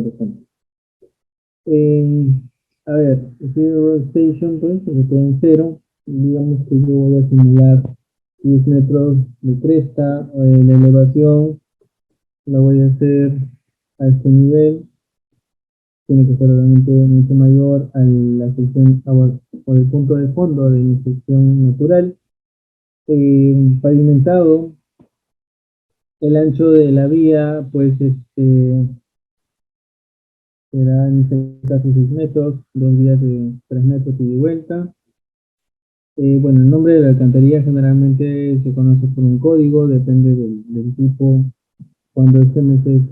ejemplo. Eh, a ver, Zero Station, pues, se queda en cero. Digamos que yo voy a simular 10 metros de cresta, la elevación la voy a hacer a este nivel. Tiene que ser realmente mucho mayor a la sección agua o del punto de fondo de mi sección natural, pavimentado, el ancho de la vía, pues será en este caso 6 metros, dos vías de 3 metros y de vuelta. Bueno, el nombre de la alcantarilla generalmente se conoce por un código, depende del tipo. Cuando es CMC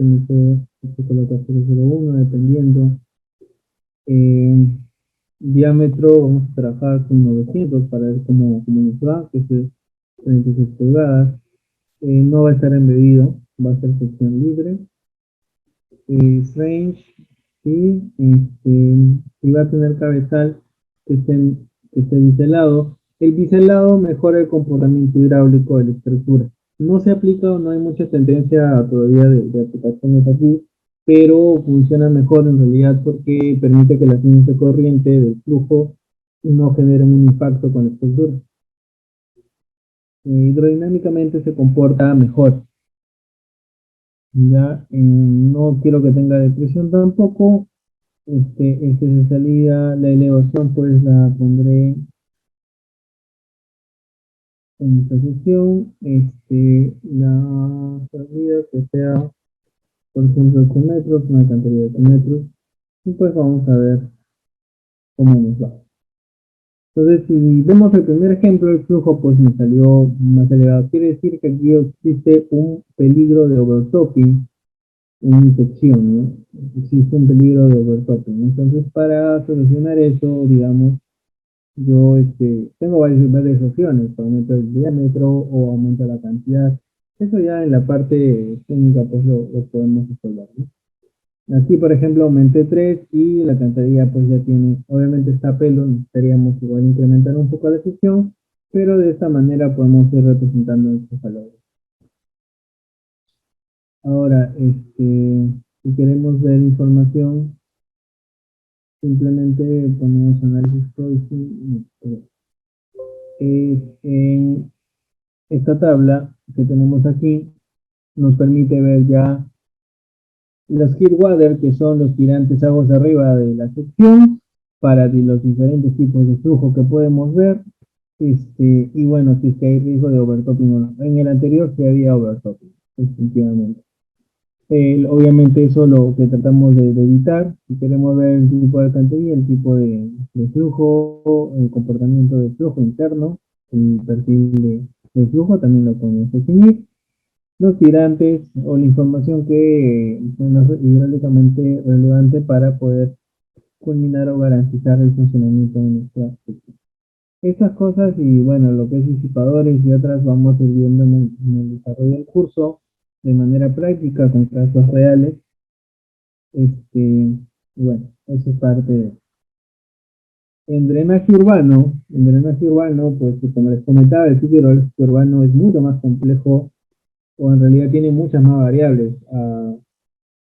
se coloca 001, dependiendo. Eh, Diámetro, vamos a trabajar con 900 para ver cómo nos va, que es de 36 pulgadas. No va a estar embedido, va a ser sección libre. Range, sí, y va a tener cabezal que esté biselado. El biselado mejora el comportamiento hidráulico de la estructura. No se aplica o no hay mucha tendencia todavía de aplicaciones aquí, pero funciona mejor en realidad porque permite que las líneas de corriente del flujo no generen un impacto con la estructura. Hidrodinámicamente se comporta mejor. Ya no quiero que tenga depresión tampoco. Este de salida, la elevación pues la pondré en esta sección. La salida que sea, por ejemplo, 8 metros, una alcantarilla de 8 metros. Y pues vamos a ver cómo nos va. Entonces, si vemos el primer ejemplo, el flujo pues me salió más elevado. Quiere decir que aquí existe un peligro de overtopping en mi sección, ¿no? Existe un peligro de overtopping. Entonces, para solucionar eso, digamos, yo tengo varias opciones, aumento el diámetro o aumento la cantidad. Eso ya en la parte técnica pues lo podemos resolver, ¿no? Aquí, por ejemplo, aumenté 3 y la alcantarilla pues ya tiene, obviamente está pelo, necesitaríamos igual incrementar un poco la sección, pero de esta manera podemos ir representando estos valores. Ahora, si queremos ver información, simplemente ponemos análisis pricing. En esta tabla que tenemos aquí nos permite ver ya los Headwater, que son los tirantes aguas arriba de la sección, para los diferentes tipos de flujo que podemos ver. Y bueno, si es que hay riesgo de overtopping o no. En el anterior sí había overtopping, definitivamente. Obviamente eso lo que tratamos de evitar. Si queremos ver el tipo de alcantarilla, el tipo de flujo, el comportamiento del flujo interno, el perfil de flujo también lo podemos definir. Los tirantes o la información que es hidráulicamente relevante para poder culminar o garantizar el funcionamiento de nuestra estructura. Estas cosas y bueno, lo que es disipadores y otras vamos a ir viendo en el desarrollo del curso de manera práctica con casos reales. Bueno, eso es parte de. En drenaje urbano, pues como les comentaba, el sitio hidrológico urbano es mucho más complejo o en realidad tiene muchas más variables.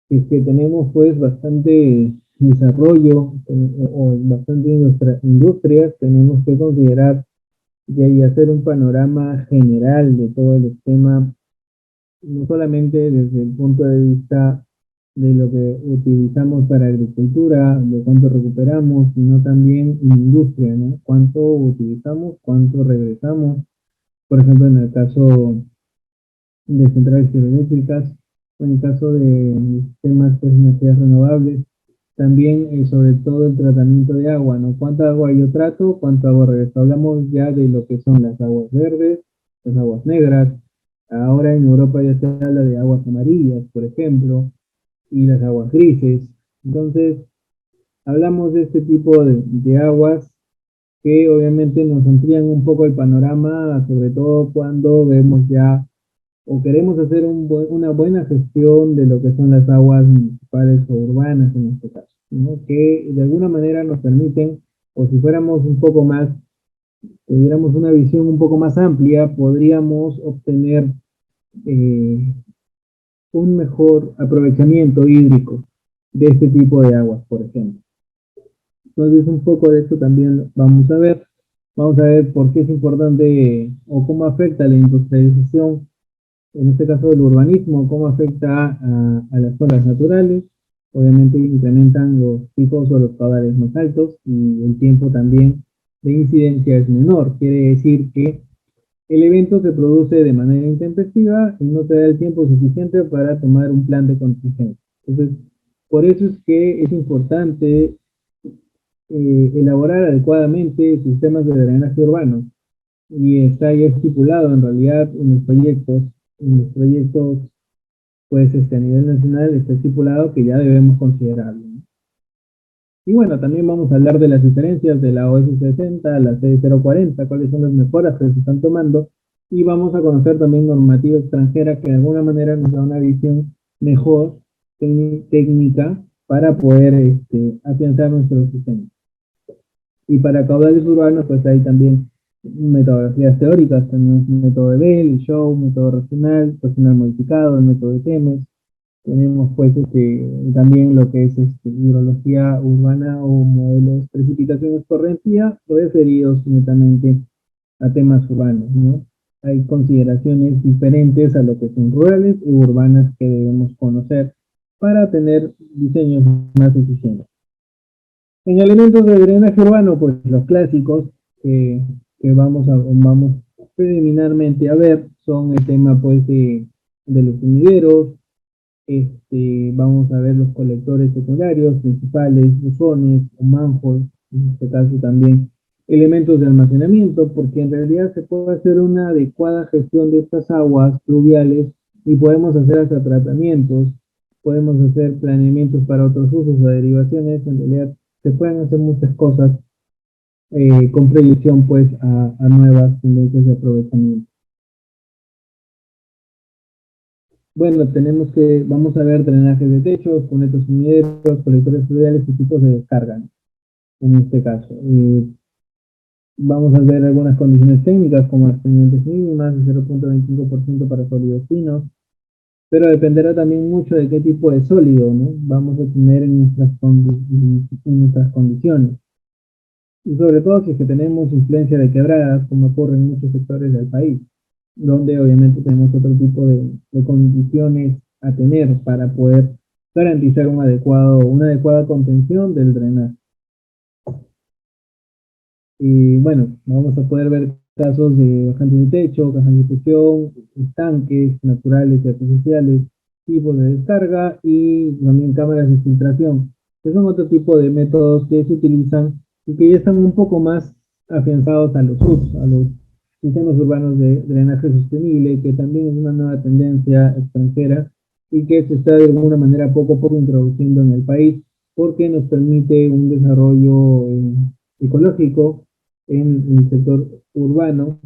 Es que tenemos pues bastante desarrollo o bastante industrias, tenemos que considerar y hacer un panorama general de todo el esquema, no solamente desde el punto de vista de lo que utilizamos para agricultura, de cuánto recuperamos, sino también en industria, ¿no? Cuánto utilizamos, cuánto regresamos. Por ejemplo, en el caso de centrales hidroeléctricas, o en el caso de sistemas pues, energías renovables, también sobre todo el tratamiento de agua, ¿no? ¿Cuánta agua yo trato? ¿Cuánto agua regreso? Hablamos ya de lo que son las aguas verdes, las aguas negras. Ahora en Europa ya se habla de aguas amarillas, por ejemplo, y las aguas grises. Entonces, hablamos de este tipo de aguas que obviamente nos amplían un poco el panorama, sobre todo cuando vemos ya o queremos hacer una buena gestión de lo que son las aguas municipales o urbanas en este caso, ¿no? Que de alguna manera nos permiten, o si fuéramos un poco más, tuviéramos una visión un poco más amplia, podríamos obtener eh, un mejor aprovechamiento hídrico de este tipo de aguas, por ejemplo. Entonces, un poco de esto también vamos a ver. Vamos a ver por qué es importante o cómo afecta la industrialización en este caso del urbanismo, cómo afecta a las zonas naturales. Obviamente incrementan los picos o los caudales más altos y el tiempo también de incidencia es menor. Quiere decir que el evento se produce de manera intempestiva y no te da el tiempo suficiente para tomar un plan de contingencia. Entonces, por eso es que es importante elaborar adecuadamente sistemas de drenaje urbano y está ya estipulado en realidad en los proyectos pues a nivel nacional está estipulado que ya debemos considerarlo, ¿no? Y bueno, también vamos a hablar de las diferencias de la OS 60 a la C040, cuáles son las mejoras que se están tomando, y vamos a conocer también normativa extranjera que de alguna manera nos da una visión mejor técnica para poder afianzar nuestro sistema. Y para caudales urbanos, pues hay también metodologías teóricas, tenemos el método de Bell, el Show, método racional modificado, el método de Temes. Tenemos pues también lo que es hidrología urbana o modelos precipitación escorrentía referidos netamente a temas urbanos, ¿no? Hay consideraciones diferentes a lo que son rurales y urbanas que debemos conocer para tener diseños más eficientes. En elementos de drenaje urbano, pues los clásicos que vamos preliminarmente a ver son el tema pues de los sumideros, vamos a ver los colectores secundarios, principales, buzones o manholes, en este caso también elementos de almacenamiento, porque en realidad se puede hacer una adecuada gestión de estas aguas pluviales y podemos hacer hasta tratamientos, podemos hacer planeamientos para otros usos o derivaciones, en realidad se pueden hacer muchas cosas con proyección pues a nuevas tendencias de aprovechamiento. Bueno, vamos a ver drenajes de techos, conectores sumideros, colectores fluviales y tipos de descarga, ¿no? En este caso. Vamos a ver algunas condiciones técnicas como las pendientes mínimas de 0.25% para sólidos finos, pero dependerá también mucho de qué tipo de sólido, ¿no? Vamos a tener en nuestras condiciones. Y sobre todo si es que tenemos influencia de quebradas, como ocurre en muchos sectores del país, donde obviamente tenemos otro tipo de condiciones a tener para poder garantizar una adecuada contención del drenaje. Y bueno, vamos a poder ver casos de bajantes de techo, cajas de difusión, estanques naturales y artificiales, tipos de descarga y también cámaras de filtración, que son otro tipo de métodos que se utilizan y que ya están un poco más afianzados a los SUBs, a los sistemas urbanos de drenaje sostenible, que también es una nueva tendencia extranjera y que se está de alguna manera poco a poco introduciendo en el país porque nos permite un desarrollo ecológico en el sector urbano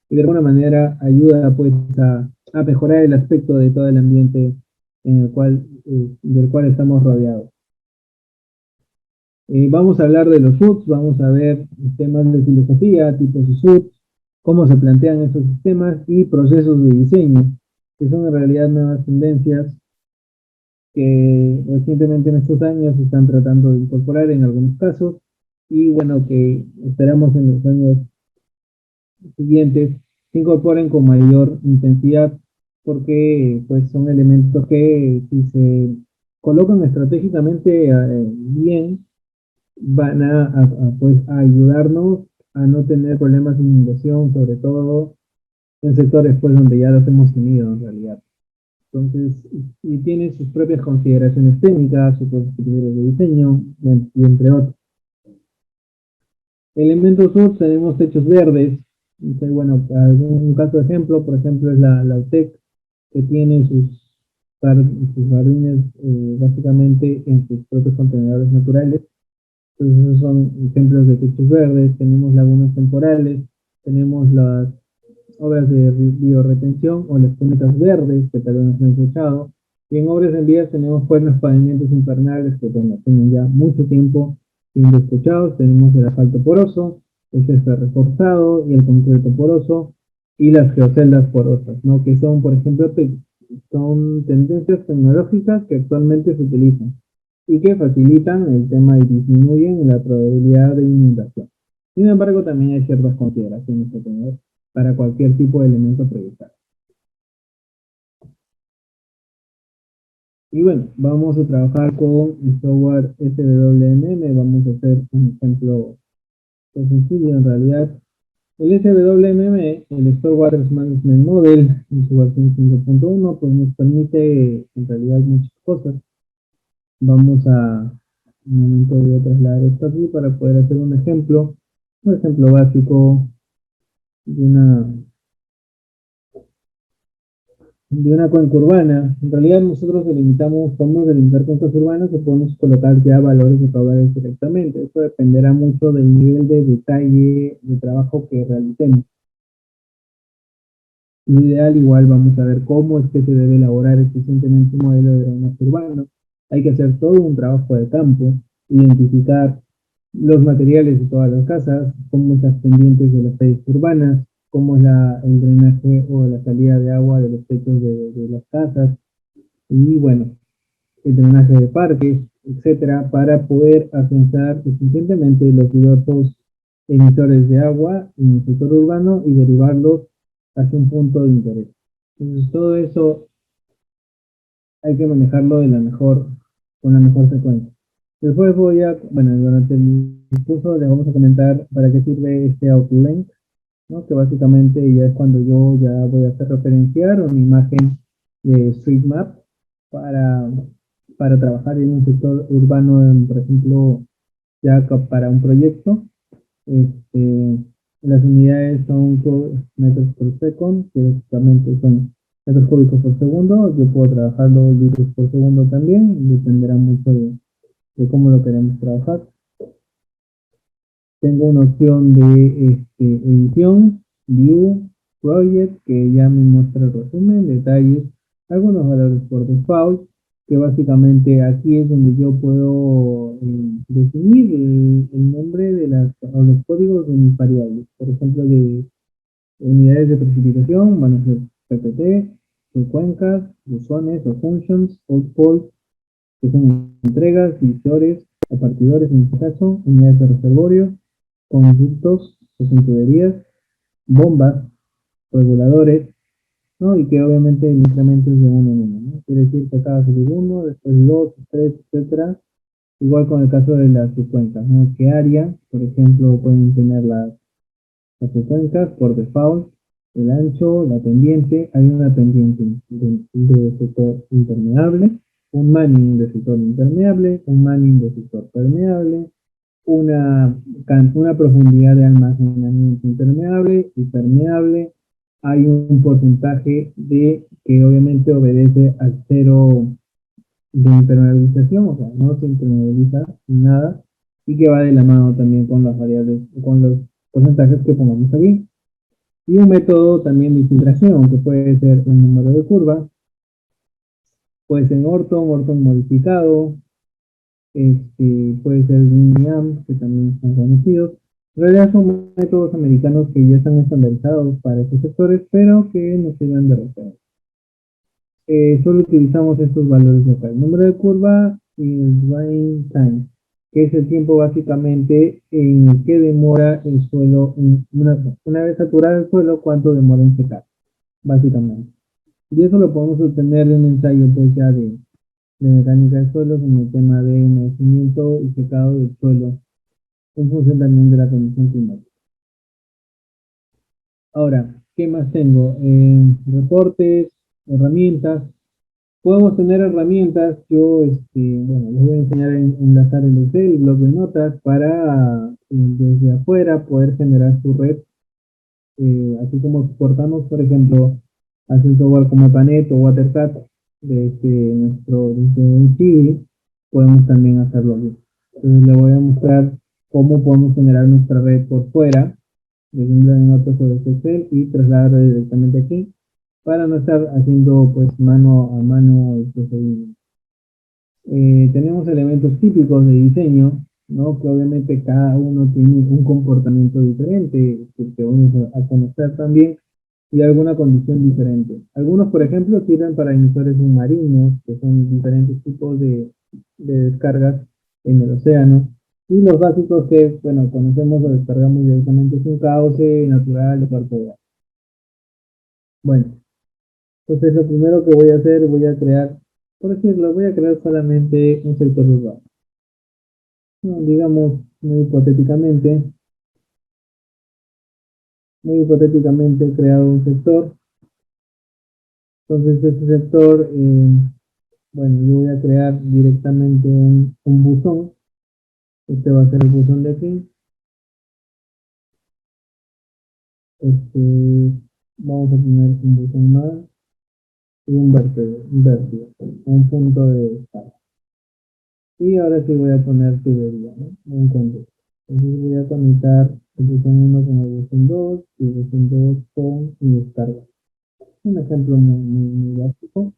y de alguna manera ayuda pues a mejorar el aspecto de todo el ambiente del cual estamos rodeados. Vamos a hablar de los SUDs, vamos a ver temas de filosofía, tipos de SUDs, cómo se plantean esos sistemas y procesos de diseño, que son en realidad nuevas tendencias que recientemente en estos años se están tratando de incorporar en algunos casos y bueno, que esperamos en los años siguientes se incorporen con mayor intensidad porque pues son elementos que si se colocan estratégicamente bien van pues, a ayudarnos a no tener problemas de inundación, sobre todo en sectores pues donde ya los hemos tenido en realidad. Entonces, y tiene sus propias consideraciones técnicas, sus propios criterios de diseño, y entre otros. Elementos SUS tenemos techos verdes. Entonces, bueno, un caso de ejemplo, por ejemplo, es la UTEC, que tiene sus jardines básicamente en sus propios contenedores naturales. Entonces, esos son ejemplos de techos verdes. Tenemos lagunas temporales, tenemos las obras de bioretención o las cunetas verdes, que tal vez nos han escuchado. Y en obras en vías tenemos pues los pavimentos invernales que bueno, tienen ya mucho tiempo siendo escuchados. Tenemos el asfalto poroso, el césped reforzado y el concreto poroso y las geoceldas porosas, ¿no? Que son, por ejemplo, son tendencias tecnológicas que actualmente se utilizan y que facilitan el tema y disminuyen la probabilidad de inundación. Sin embargo, también hay ciertas consideraciones que tener para cualquier tipo de elemento proyectado. Y bueno, vamos a trabajar con el software SWMM, vamos a hacer un ejemplo Pues sencillo, en realidad. El SWMM, el Store Water Management Model, en su versión 5.1, pues nos permite en realidad muchas cosas. Vamos a un momento voy a trasladar esto aquí para poder hacer un ejemplo básico de una cuenca urbana. En realidad nosotros delimitamos, podemos delimitar cuencas urbanas o podemos colocar ya valores de caudales directamente. Eso dependerá mucho del nivel de detalle de trabajo que realicemos. Lo ideal, igual vamos a ver cómo es que se debe elaborar eficientemente un modelo de drenaje urbano. Hay que hacer todo un trabajo de campo, identificar los materiales de todas las casas, cómo es las pendientes de las calles urbanas, cómo es el drenaje o la salida de agua de los techos de las casas, y bueno, el drenaje de parques, etcétera, para poder afianzar eficientemente los diversos emisores de agua en el sector urbano y derivarlos hacia un punto de interés. Entonces, todo eso hay que manejarlo con la mejor secuencia. Después bueno, durante el curso les vamos a comentar para qué sirve este Outlink, ¿no? Que básicamente ya es cuando yo ya voy a hacer referenciar una imagen de StreetMap para, para trabajar en un sector urbano, por ejemplo, ya para un proyecto. Este, las unidades son metros por segundo, que básicamente son metros cúbicos por segundo. Yo puedo trabajarlo litros por segundo también, dependerá mucho de cómo lo queremos trabajar. Tengo una opción de edición, View, Project, que ya me muestra el resumen, detalles, algunos valores por default, que básicamente aquí es donde yo puedo definir el nombre o los códigos de mis variables. Por ejemplo, de unidades de precipitación van a ser PPT, cuencas, buzones o functions, outputs, que son entregas, divisores, apartidores en este caso, unidades de reservorio, conductos, que son tuberías, bombas, reguladores, ¿no? Y que obviamente el incremento es de uno en uno, ¿no? Quiere decir que acaba de salir uno, después dos, tres, etcétera. Igual con el caso de las subcuencas, ¿no? ¿Qué área, por ejemplo, pueden tener las subcuencas por default? El ancho, la pendiente, hay una pendiente de sector impermeable, un manning de sector impermeable, un manning de sector permeable, una profundidad de almacenamiento impermeable y permeable. Hay un porcentaje que obviamente obedece al cero de impermeabilización, o sea, no se impermeabiliza nada, y que va de la mano también con las variables, con los porcentajes que pongamos aquí. Y un método también de filtración, que puede ser el número de curva, puede ser Orton modificado, puede ser Vimiam, que también son conocidos. En realidad son métodos americanos que ya están estandarizados para estos sectores, pero que nos sirven de referencia. Solo utilizamos estos valores de acá, el número de curva y el drain time, que es el tiempo básicamente en el que demora el suelo, una vez saturado el suelo, cuánto demora en secar, básicamente. Y eso lo podemos obtener en un ensayo pues ya de mecánica de suelos en el tema de humedecimiento y secado del suelo en función también de la condición climática. Ahora, ¿qué más tengo? Reportes, herramientas. Podemos tener herramientas. Yo, bueno, les voy a enseñar a enlazar el Excel, el blog de notas, para desde afuera poder generar su red, así como exportamos, por ejemplo, hacia un software como Panet o WaterCat desde un civil, podemos también hacerlo aquí. Entonces le voy a mostrar cómo podemos generar nuestra red por fuera, desde un blog de notas sobre este Excel y trasladarlo directamente aquí, para no estar haciendo pues mano a mano el procedimiento. Tenemos elementos típicos de diseño, ¿no? Que obviamente cada uno tiene un comportamiento diferente, que vamos a conocer también, y alguna condición diferente. Algunos, por ejemplo, sirven para emisores submarinos, que son diferentes tipos de descargas en el océano. Y los básicos que, bueno, conocemos o descargamos directamente es un cauce natural de cuerpo de agua. Bueno, entonces lo primero que voy a hacer, voy a crear, por decirlo, voy a crear solamente un sector urbano. No, digamos, muy hipotéticamente, muy hipotéticamente he creado un sector. Entonces este sector, bueno, yo voy a crear directamente un buzón. Este va a ser el buzón de aquí. Vamos a poner un buzón más y un vértigo, un punto de descarga. Y ahora sí voy a poner tubería, ¿no? Un conducto. Entonces voy a conectar el buzón 1 con el buzón 2 y el buzón 2 con mi descarga. Un ejemplo muy básico.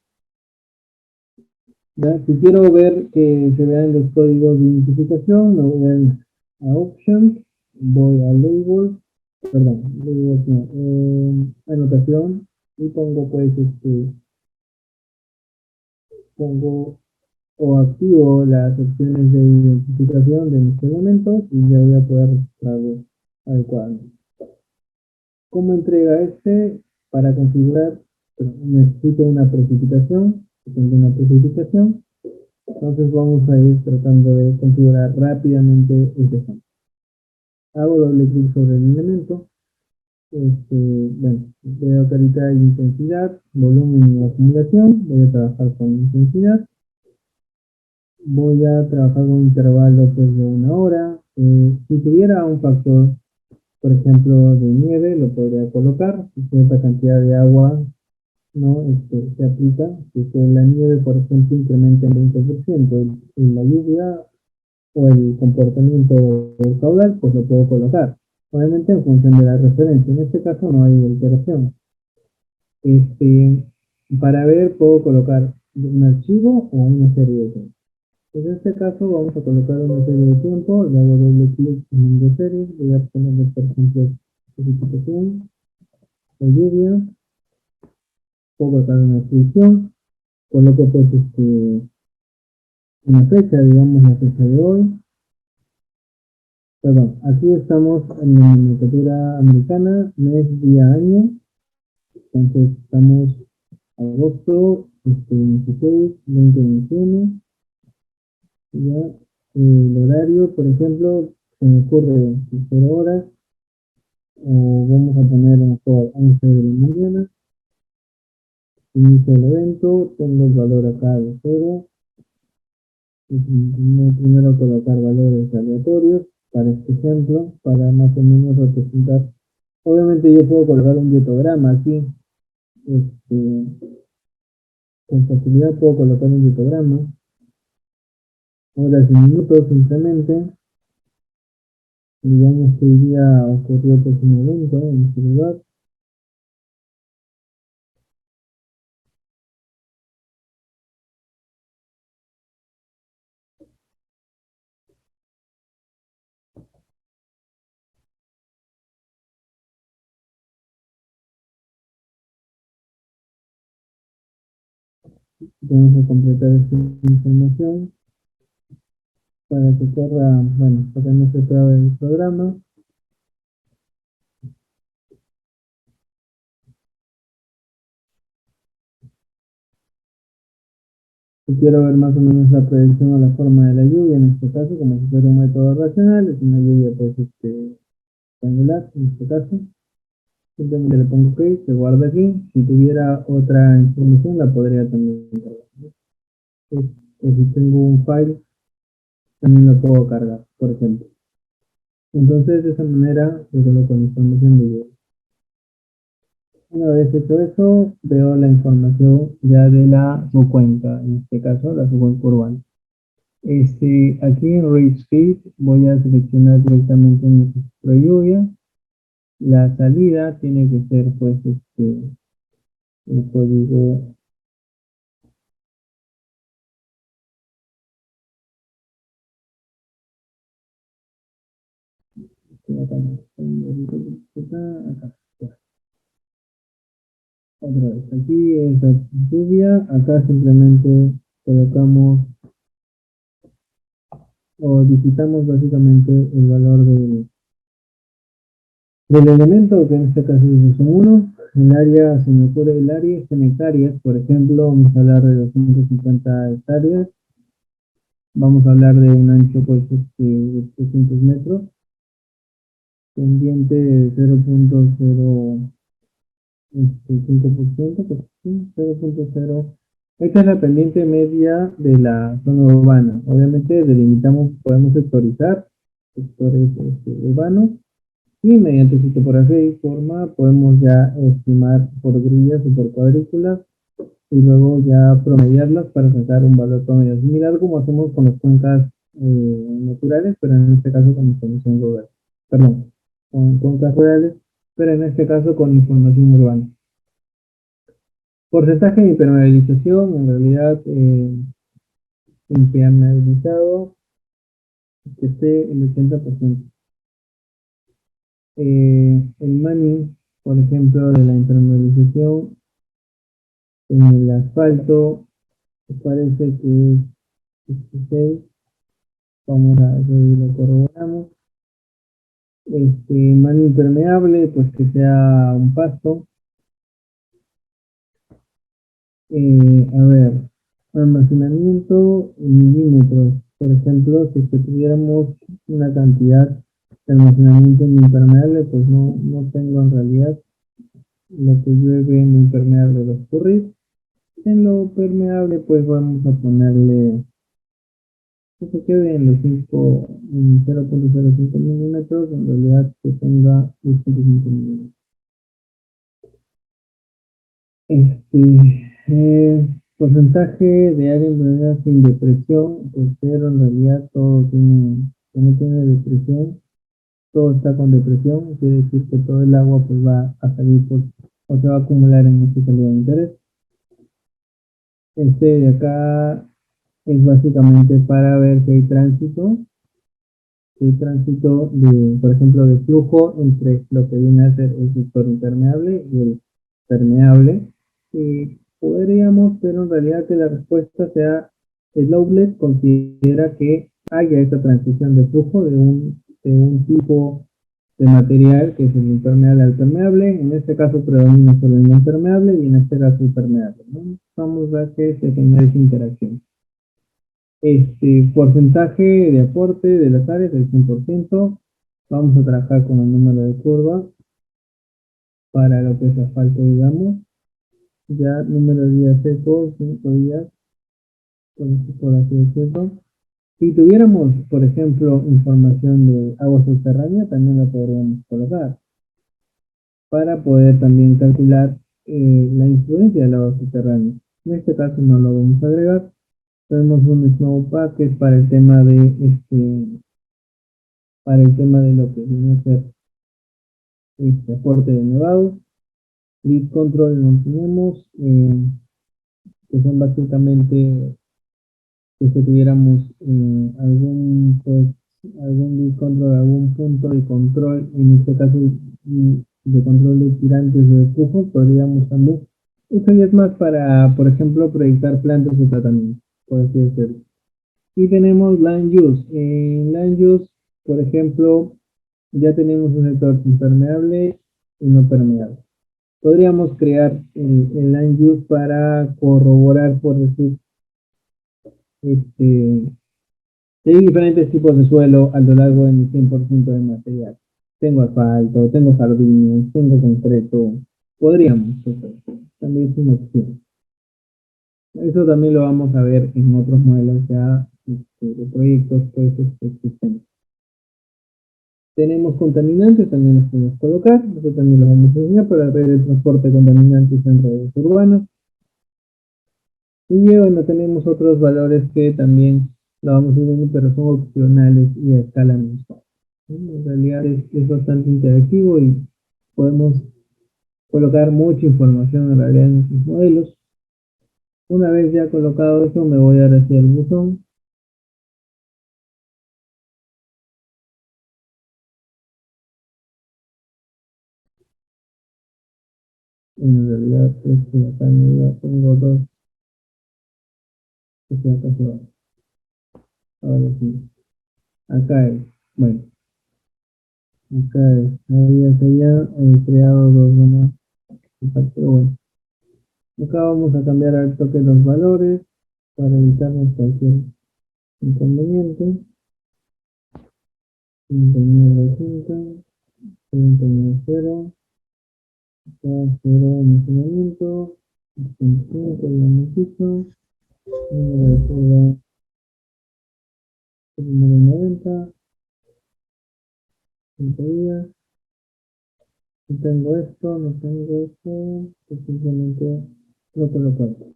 ¿Ya? Si quiero ver que se vean los códigos de identificación, me voy a Options, voy a Labels, perdón, labels no, anotación, y pongo pues pongo o activo las opciones de identificación de mis elementos y ya voy a poder registrarlo adecuadamente. ¿Cómo entrega este? Para configurar, necesito una precipitación, tengo una precipitación. Entonces vamos a ir tratando de configurar rápidamente este ejemplo. Hago doble clic sobre el elemento. Bueno, voy a acreditar intensidad, volumen y acumulación. Voy a trabajar con intensidad. Voy a trabajar con un intervalo pues, de 1 hora. Si tuviera un factor, por ejemplo, de nieve, lo podría colocar. Si cierta cantidad de agua no se aplica, si la nieve, por ejemplo, incrementa en 20%, en la lluvia o el comportamiento del caudal, pues lo puedo colocar. Obviamente en función de la referencia. En este caso no hay alteración. Este, para ver, puedo colocar un archivo o una serie de tiempo. En este caso vamos a colocar una serie de tiempo, le hago doble clic en dos series, voy a ponerle por ejemplo precipitación, o lluvia, puedo colocar una descripción, coloco pues una fecha, digamos la fecha de hoy. Perdón, aquí estamos en la nomenclatura americana, mes, día, año. Entonces estamos agosto 26, 2021. Ya, el horario, por ejemplo, se me ocurre 0 horas, o vamos a poner mejor 11 de la mañana. Inicio el evento, tengo el valor acá de 0. Primero colocar valores aleatorios para este ejemplo, para más o menos representar. Obviamente yo puedo colocar un dietograma aquí, con facilidad puedo colocar un dietograma, horas y minutos simplemente, digamos que hoy día ocurrió pues un evento en este lugar. Vamos a completar esta información para que corra, bueno, para que no se trabe el programa. Si quiero ver más o menos la predicción o la forma de la lluvia, en este caso, como si fuera un método racional, es una lluvia pues rectangular, en este caso. Simplemente le pongo OK, se guarda aquí. Si tuviera otra información la podría también cargar, ¿no? O si tengo un file, también lo puedo cargar, por ejemplo. Entonces, de esa manera, yo coloco la información de lluvia. Una vez hecho eso, veo la información ya de la subcuenca, en este caso la subcuenca urbana. Aquí en Redscape voy a seleccionar directamente mi registro de lluvia. La salida tiene que ser pues el código acá. Otra vez, aquí es la lluvia, acá simplemente colocamos o digitamos básicamente el valor del elemento, que en este caso es 1. El área, se me ocurre el área es en hectáreas, por ejemplo, vamos a hablar de 250 hectáreas, vamos a hablar de un ancho pues de 300 metros, pendiente de 0.05%, pues sí, 0.0. Esta es la pendiente media de la zona urbana. Obviamente delimitamos, podemos sectorizar sectores urbanos y mediante su topografía y forma podemos ya estimar por grillas y por cuadrículas y luego ya promediarlas para sacar un valor promedio. Similar como hacemos con las cuencas naturales, pero en este caso con información rural. Perdón, con cuencas rurales, pero en este caso con información urbana. Porcentaje de impermeabilización, en realidad impermeabilizado, que esté el 80%. El Manning, por ejemplo, de la impermeabilización en el asfalto, parece que es 16. Vamos a ver si lo corroboramos. Manning impermeable, pues que sea un pasto. A ver, almacenamiento en milímetros. Por ejemplo, si es que tuviéramos una cantidad de almacenamiento en impermeable, pues no tengo en realidad lo que llueve en impermeable va a escurrir. En lo permeable, pues vamos a ponerle que se quede en los 0.05 milímetros, en realidad que tenga 2.5 milímetros. Porcentaje de área embrional sin depresión, pues cero, en realidad todo tiene, que no tiene depresión, todo está con depresión, quiere decir que todo el agua pues va a salir o se va a acumular en esta salida de interés. Este de acá es básicamente para ver si hay tránsito de, por ejemplo, de flujo entre lo que viene a ser el sector impermeable y el permeable. Podríamos, pero en realidad que la respuesta sea el outlet considera que haya esa transición de flujo de un tipo de material que es el impermeable al permeable. En este caso predomina solo el impermeable y en este caso el permeable, ¿no? Vamos a que se genere esa interacción. Porcentaje de aporte de las áreas del 100%. Vamos a trabajar con el número de curva para lo que es asfalto, digamos. Ya número de días secos, 5 días, por así decirlo. Si tuviéramos, por ejemplo, información de agua subterránea, también la podríamos colocar para poder también calcular la influencia del agua subterránea. En este caso no lo vamos a agregar. Tenemos un snowpack que es para el tema de lo que viene a ser aporte de nevados. Lead control no tenemos, que son básicamente que si tuviéramos algún lead control, algún punto de control, en este caso de control de tirantes o de flujos, podríamos también. Esto ya es más para, por ejemplo, proyectar plantas de tratamiento, por así decirlo. Y tenemos land use. En land use, por ejemplo, ya tenemos un sector impermeable y no permeable. Podríamos crear el land use para corroborar, por decir, este, hay diferentes tipos de suelo a lo largo de mi 100% de material. Tengo asfalto, tengo jardines, tengo concreto. Podríamos, también es una opción. Eso también lo vamos a ver en otros modelos ya de proyectos pues, existentes. Tenemos contaminantes, también los podemos colocar, eso también lo vamos a enseñar para ver el transporte de contaminantes en redes urbanas. Y bueno, tenemos otros valores que también lo vamos a ir viendo, pero son opcionales y a escala mensual. En realidad es bastante interactivo y podemos colocar mucha información en realidad en nuestros modelos. Una vez ya colocado eso, me voy a dar hacia el buzón. En realidad, acá tengo dos. Acá se va. Ahora sí. Acá es. Bueno, acá es. Había creado dos nomás. Pero bueno. Acá vamos a cambiar al toque los valores para evitarnos cualquier inconveniente. 59 de cinta. punto menos cero, acá cero almacenamiento, 5 ya hemos dicho, número de curva, número 90, 30 días, no tengo esto, no tengo esto, pues simplemente lo coloco aquí.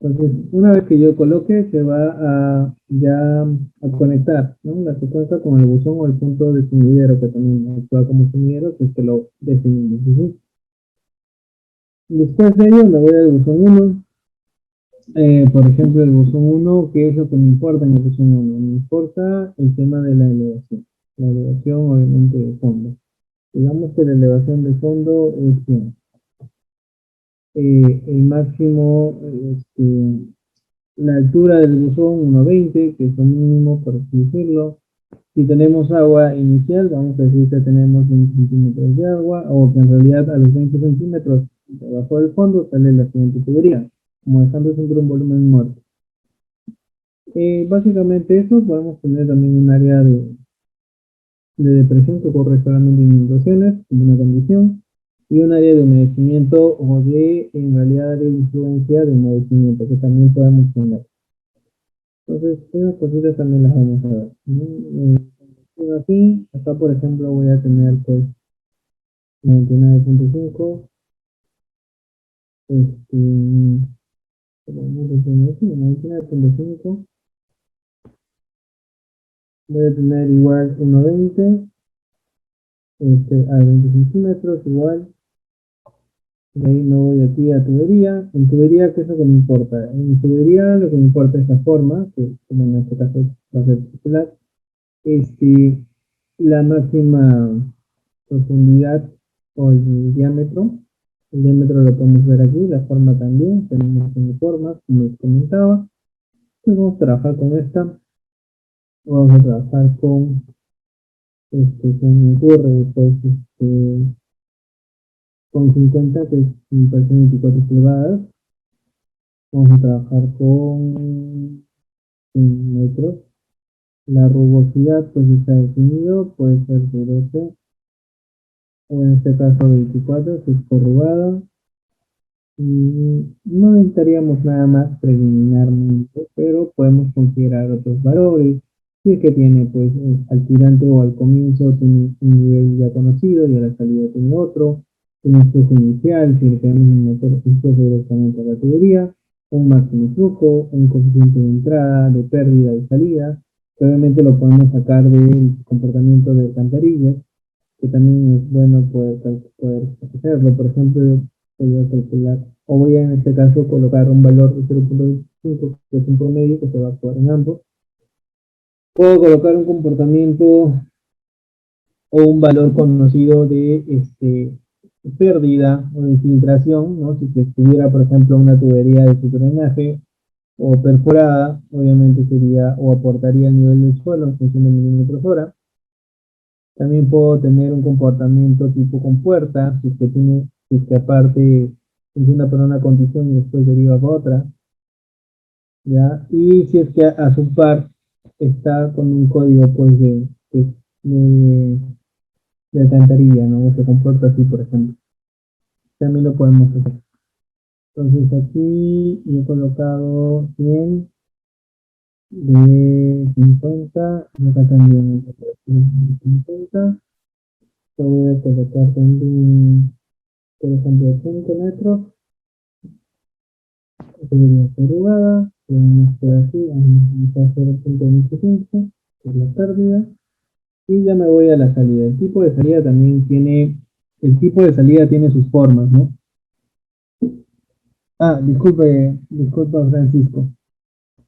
Entonces, una vez que yo coloque, se va a ya a conectar, ¿no? La secuencia con el buzón o el punto de sumidero, que también actúa como sumidero, que es que lo definimos. ¿Sí? Después de ello, me voy al buzón uno. Por ejemplo, el buzón uno, ¿qué es lo que me importa en el buzón uno? Me importa el tema de la elevación. La elevación, obviamente, de fondo. Digamos que la elevación de fondo es 100. El máximo, la altura del buzón 1,20, que es lo mínimo, por así decirlo. Si tenemos agua inicial, vamos a decir que tenemos 20 centímetros de agua, o que en realidad a los 20 centímetros debajo del fondo sale la siguiente tubería, como dejando siempre un volumen muerto. Básicamente eso, podemos tener también un área de depresión que ocurre solamente en inundaciones, como una condición, y un área de humedecimiento o de, en realidad, área de influencia de humedecimiento, que también podemos tener. Entonces, esas cositas también las vamos a ver, ¿no? Así, acá por ejemplo voy a tener pues 99.5, vamos a tener aquí, 99.5, voy a tener igual 1,20, a 20 centímetros igual, de ahí me voy aquí a tubería. En tubería, ¿qué es lo que me importa? En tubería lo que me importa es la forma, que como en este caso va a ser circular, este, la máxima profundidad o el diámetro. El diámetro lo podemos ver aquí, la forma también, tenemos uniformas, como les comentaba. Entonces vamos a trabajar con esta, vamos a trabajar con ocurre, pues, con 50, que es un peso 24 pulgadas. Vamos a trabajar con 100 metros. La rugosidad, pues, está definido, puede ser de 12, o en este caso 24, si es corrugada. No necesitaríamos nada más preliminarmente, pero podemos considerar otros valores. Si es que tiene pues al tirante o al comienzo tiene un nivel ya conocido y a la salida tiene otro, tiene un flujo inicial, si le queremos meter un flujo directamente a la tubería, un máximo flujo, un coeficiente de entrada, de pérdida y salida, que obviamente lo podemos sacar del comportamiento de alcantarillas, que también es bueno poder hacerlo. Por ejemplo, voy a calcular, o voy a en este caso colocar un valor de 0.25, que es un promedio que se va a actuar en ambos. Puedo colocar un comportamiento o un valor conocido de pérdida o de infiltración, ¿no? Si se estuviera, por ejemplo, una tubería de su drenaje o perforada, obviamente sería o aportaría el nivel del suelo en función de milímetros hora. También puedo tener un comportamiento tipo compuerta, si es que aparte funciona para una condición y después deriva para otra, ¿ya? Y si es que a su par está con un código pues de, de alcantarilla, ¿no? Se comporta así, por ejemplo. También lo podemos hacer. Entonces aquí yo he colocado 100 de 50, y acá también 50. Yo voy a colocar también, por ejemplo, 5 metros. Sería derivada, podemos hacer así, vamos a hacer 0.25, que es la pérdida, y ya me voy a la salida. El tipo de salida tiene sus formas, ¿no? Ah, disculpa Francisco.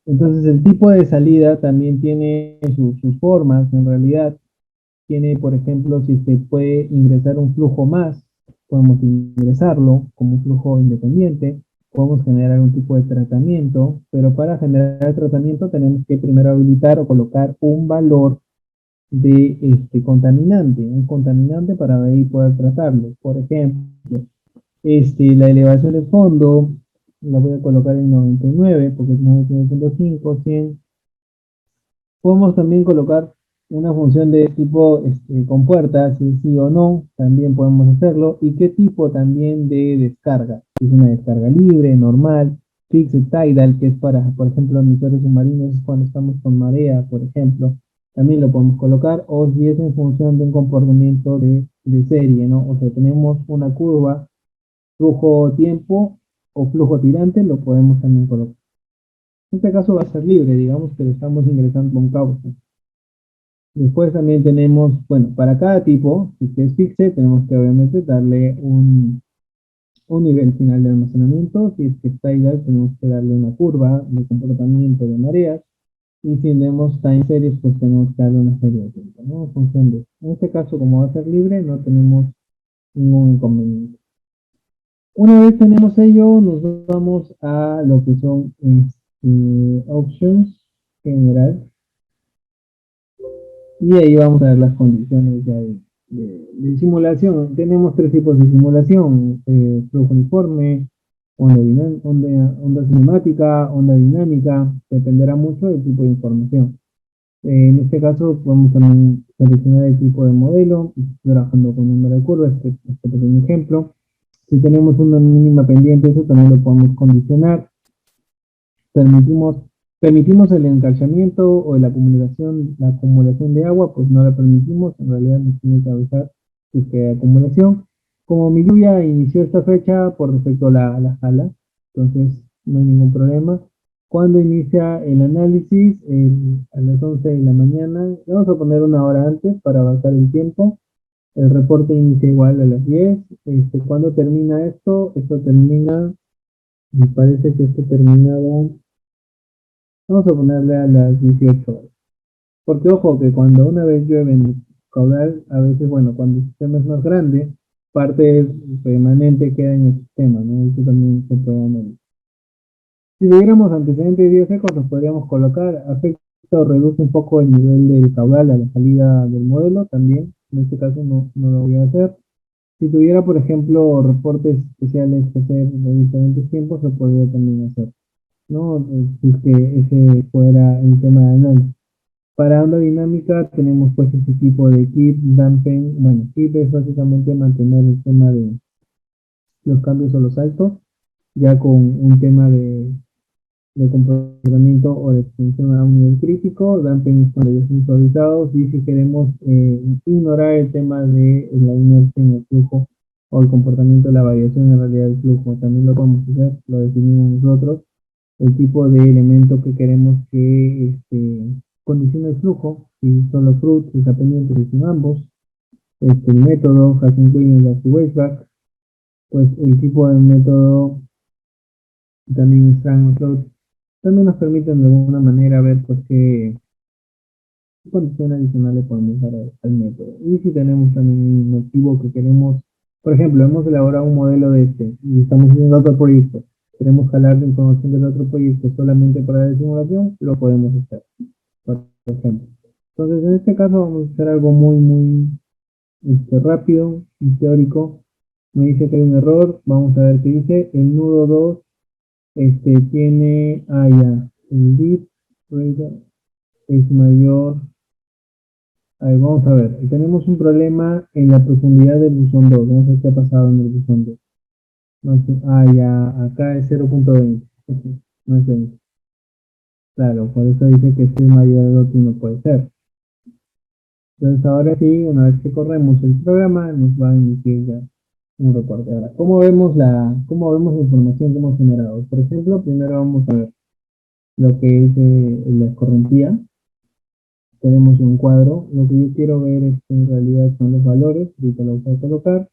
Entonces el tipo de salida también tiene sus formas, en realidad. Tiene, por ejemplo, si se puede ingresar un flujo más, podemos ingresarlo como un flujo independiente, podemos generar un tipo de tratamiento, pero para generar el tratamiento tenemos que primero habilitar o colocar un valor de contaminante, un contaminante para de ahí poder tratarlo. Por ejemplo, la elevación de fondo la voy a colocar en 99, porque es 99.5, 100. Podemos también colocar una función de tipo compuerta, si sí o no, también podemos hacerlo. Y qué tipo también de descarga. Si es una descarga libre, normal, fixed tidal, que es para, por ejemplo, emisores submarinos, es cuando estamos con marea, por ejemplo, también lo podemos colocar. O si es en función de un comportamiento de serie, ¿no? O sea, tenemos una curva, flujo tiempo o flujo tirante, lo podemos también colocar. En este caso va a ser libre, digamos que le estamos ingresando un cauce. Después también tenemos, bueno, para cada tipo, si es fixe, tenemos que obviamente darle un nivel final de almacenamiento. Si es que está igual, tenemos que darle una curva de comportamiento de mareas. Y si tenemos time series, pues tenemos que darle una serie de tiempo, ¿no? En función de eso. En este caso, como va a ser libre, no tenemos ningún inconveniente. Una vez tenemos ello, nos vamos a lo que son options general. Y ahí vamos a ver las condiciones ya de simulación. Tenemos tres tipos de simulación: flujo uniforme, onda cinemática, onda dinámica. Dependerá mucho del tipo de información. En este caso, podemos también seleccionar el tipo de modelo, trabajando con número de curva, este pequeño ejemplo. Si tenemos una mínima pendiente, eso también lo podemos condicionar. Permitimos, permitimos el encalzamiento o la acumulación de agua, pues no la permitimos. En realidad nos tiene que avisar si que hay acumulación. Como mi lluvia inició esta fecha por respecto a la sala, entonces no hay ningún problema. Cuando inicia el análisis, a las 11 de la mañana, le vamos a poner una hora antes para avanzar el tiempo. El reporte inicia igual a las 10. ¿Cuándo termina esto? Esto termina, me parece que esto terminaba, vamos a ponerle a las 18 horas. Porque ojo que cuando una vez llueve en el caudal, a veces, bueno, cuando el sistema es más grande, parte remanente queda en el sistema, ¿no? Eso también se puede analizar. Si tuviéramos antecedentes de días secos, los podríamos colocar. Afecta o reduce un poco el nivel del caudal a la salida del modelo también. En este caso no lo voy a hacer. Si tuviera, por ejemplo, reportes especiales que hacer de diferentes tiempos, se podría también hacer, ¿no? Si es que ese fuera el tema de análisis. Para onda dinámica tenemos pues este tipo de keep, dampen. Bueno, keep es básicamente mantener el tema de los cambios o los saltos, ya con un tema de comportamiento o de extensión a un nivel crítico. Dampen es cuando ya están suavizados, y si queremos ignorar el tema de la inercia en el flujo o el comportamiento de la variación en realidad del flujo, también lo podemos hacer, lo definimos nosotros. El tipo de elemento que queremos que condicione el flujo, si son los fruits, si está pendiente, si son ambos, el método, Hashing Queen y Wasteback, pues el tipo de método también están float, también nos permiten de alguna manera ver pues qué condiciones adicionales podemos dar al método. Y si tenemos también un motivo que queremos, por ejemplo, hemos elaborado un modelo de este y estamos haciendo otro proyecto, queremos jalar la información del otro proyecto solamente para la simulación, lo podemos hacer, por ejemplo. Entonces, en este caso vamos a hacer algo muy rápido y teórico. Me dice que hay un error, vamos a ver qué dice. El nudo 2 tiene, ya, el bit rate es mayor. A ver, vamos a ver. Tenemos un problema en la profundidad del buzón 2. Vamos a ver qué ha pasado en el buzón 2. No sé, ya, acá es 0.20. No es 20. Claro, por eso dice que si es mayor al otro no puede ser. Entonces ahora sí, una vez que corremos el programa, nos va a emitir ya un reporte. Ahora, cómo vemos la información que hemos generado? Por ejemplo, primero vamos a ver lo que es la escorrentía. Tenemos un cuadro. Lo que yo quiero ver es que en realidad son los valores. Ahorita lo voy a colocar.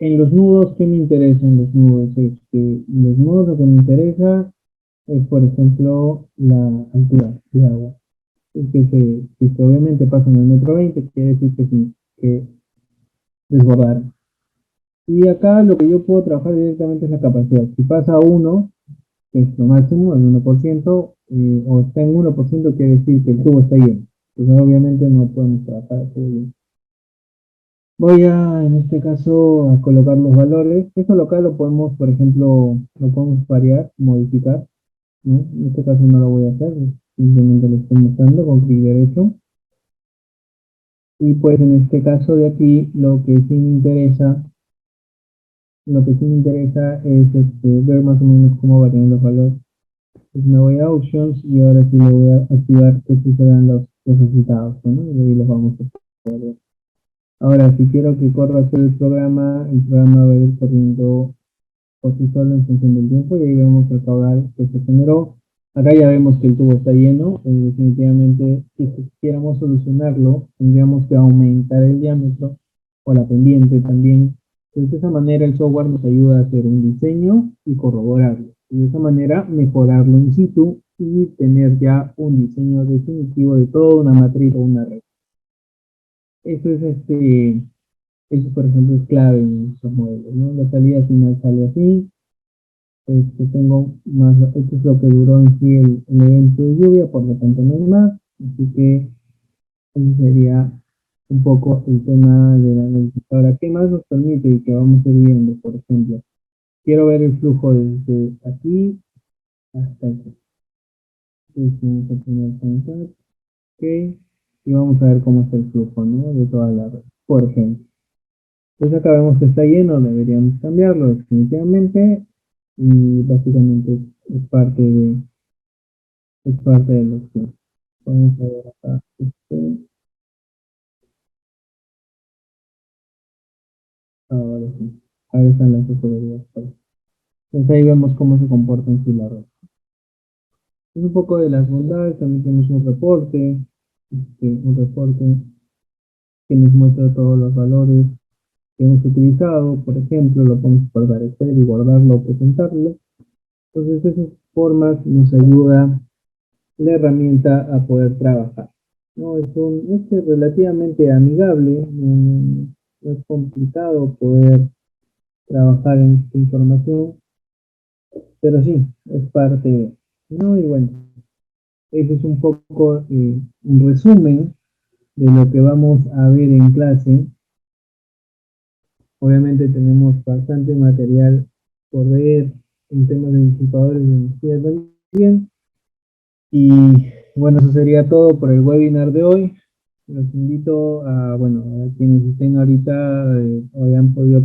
En los nudos, ¿qué me interesa en los nudos? Los nudos lo que me interesa es, por ejemplo, la altura de agua. Que obviamente pasan el metro 20, quiere decir que sí, que desbordar. Y acá lo que yo puedo trabajar directamente es la capacidad. Si pasa a 1, que es lo máximo, el 1%, o está en 1%, quiere decir que el tubo está lleno. Entonces obviamente no podemos trabajar el tubo lleno. Voy en este caso, a colocar los valores. Eso local lo podemos, por ejemplo, lo podemos variar, modificar, ¿no? En este caso no lo voy a hacer, simplemente lo estoy mostrando con clic derecho. Y pues en este caso de aquí, lo que sí me interesa es ver más o menos cómo varían los valores. Pues me voy a Options y ahora sí le voy a activar que sí se dan los resultados, ¿no? Y ahí los vamos a poder ver. Ahora, si quiero que corra todo el programa va a ir corriendo por sí solo en función del tiempo y ahí vemos el caudal que se generó. Acá ya vemos que el tubo está lleno. Definitivamente, si quisiéramos solucionarlo, tendríamos que aumentar el diámetro o la pendiente también. Pues de esa manera el software nos ayuda a hacer un diseño y corroborarlo. Y de esa manera mejorarlo in situ y tener ya un diseño definitivo de toda una matriz o una red. Eso es eso por ejemplo es clave en estos modelos, ¿no? La salida final sale así, tengo más, esto es lo que duró en sí el evento de lluvia, por lo tanto no hay más, así que ese sería un poco el tema de la análisis. Ahora, ¿qué más nos permite y que vamos a ir viendo? Por ejemplo, quiero ver el flujo desde aquí hasta aquí. Entonces, vamos a poner contact, ok, y vamos a ver cómo es el flujo, ¿no? De toda la red, por ejemplo. Entonces acá vemos que está lleno, deberíamos cambiarlo definitivamente y básicamente es parte de lo que vamos a ver acá. Ahora sí, ahora están las categorías. Entonces ahí vemos cómo se comporta en sí la red. Es un poco de las bondades, también tenemos un reporte que nos muestra todos los valores que hemos utilizado, por ejemplo, lo podemos guardar Excel y guardarlo o presentarlo. Entonces de esas formas nos ayuda la herramienta a poder trabajar. No, es relativamente amigable, no es complicado poder trabajar en esta información, pero sí, es parte de, ¿no? Y bueno, ese es un poco un resumen de lo que vamos a ver en clase. Obviamente tenemos bastante material por ver en temas de disipadores de energía también. Y bueno, eso sería todo por el webinar de hoy. Los invito a, bueno, a quienes estén ahorita o hayan podido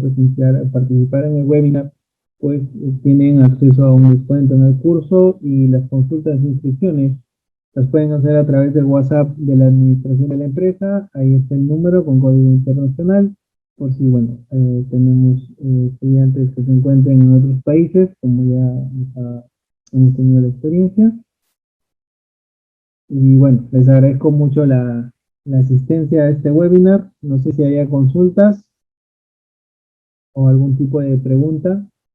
participar en el webinar, pues tienen acceso a un descuento en el curso y las consultas de inscripciones las pueden hacer a través del WhatsApp de la administración de la empresa. Ahí está el número con código internacional, por si, bueno, tenemos estudiantes que se encuentren en otros países, como ya hemos tenido la experiencia. Y bueno, les agradezco mucho la asistencia a este webinar. No sé si haya consultas o algún tipo de pregunta.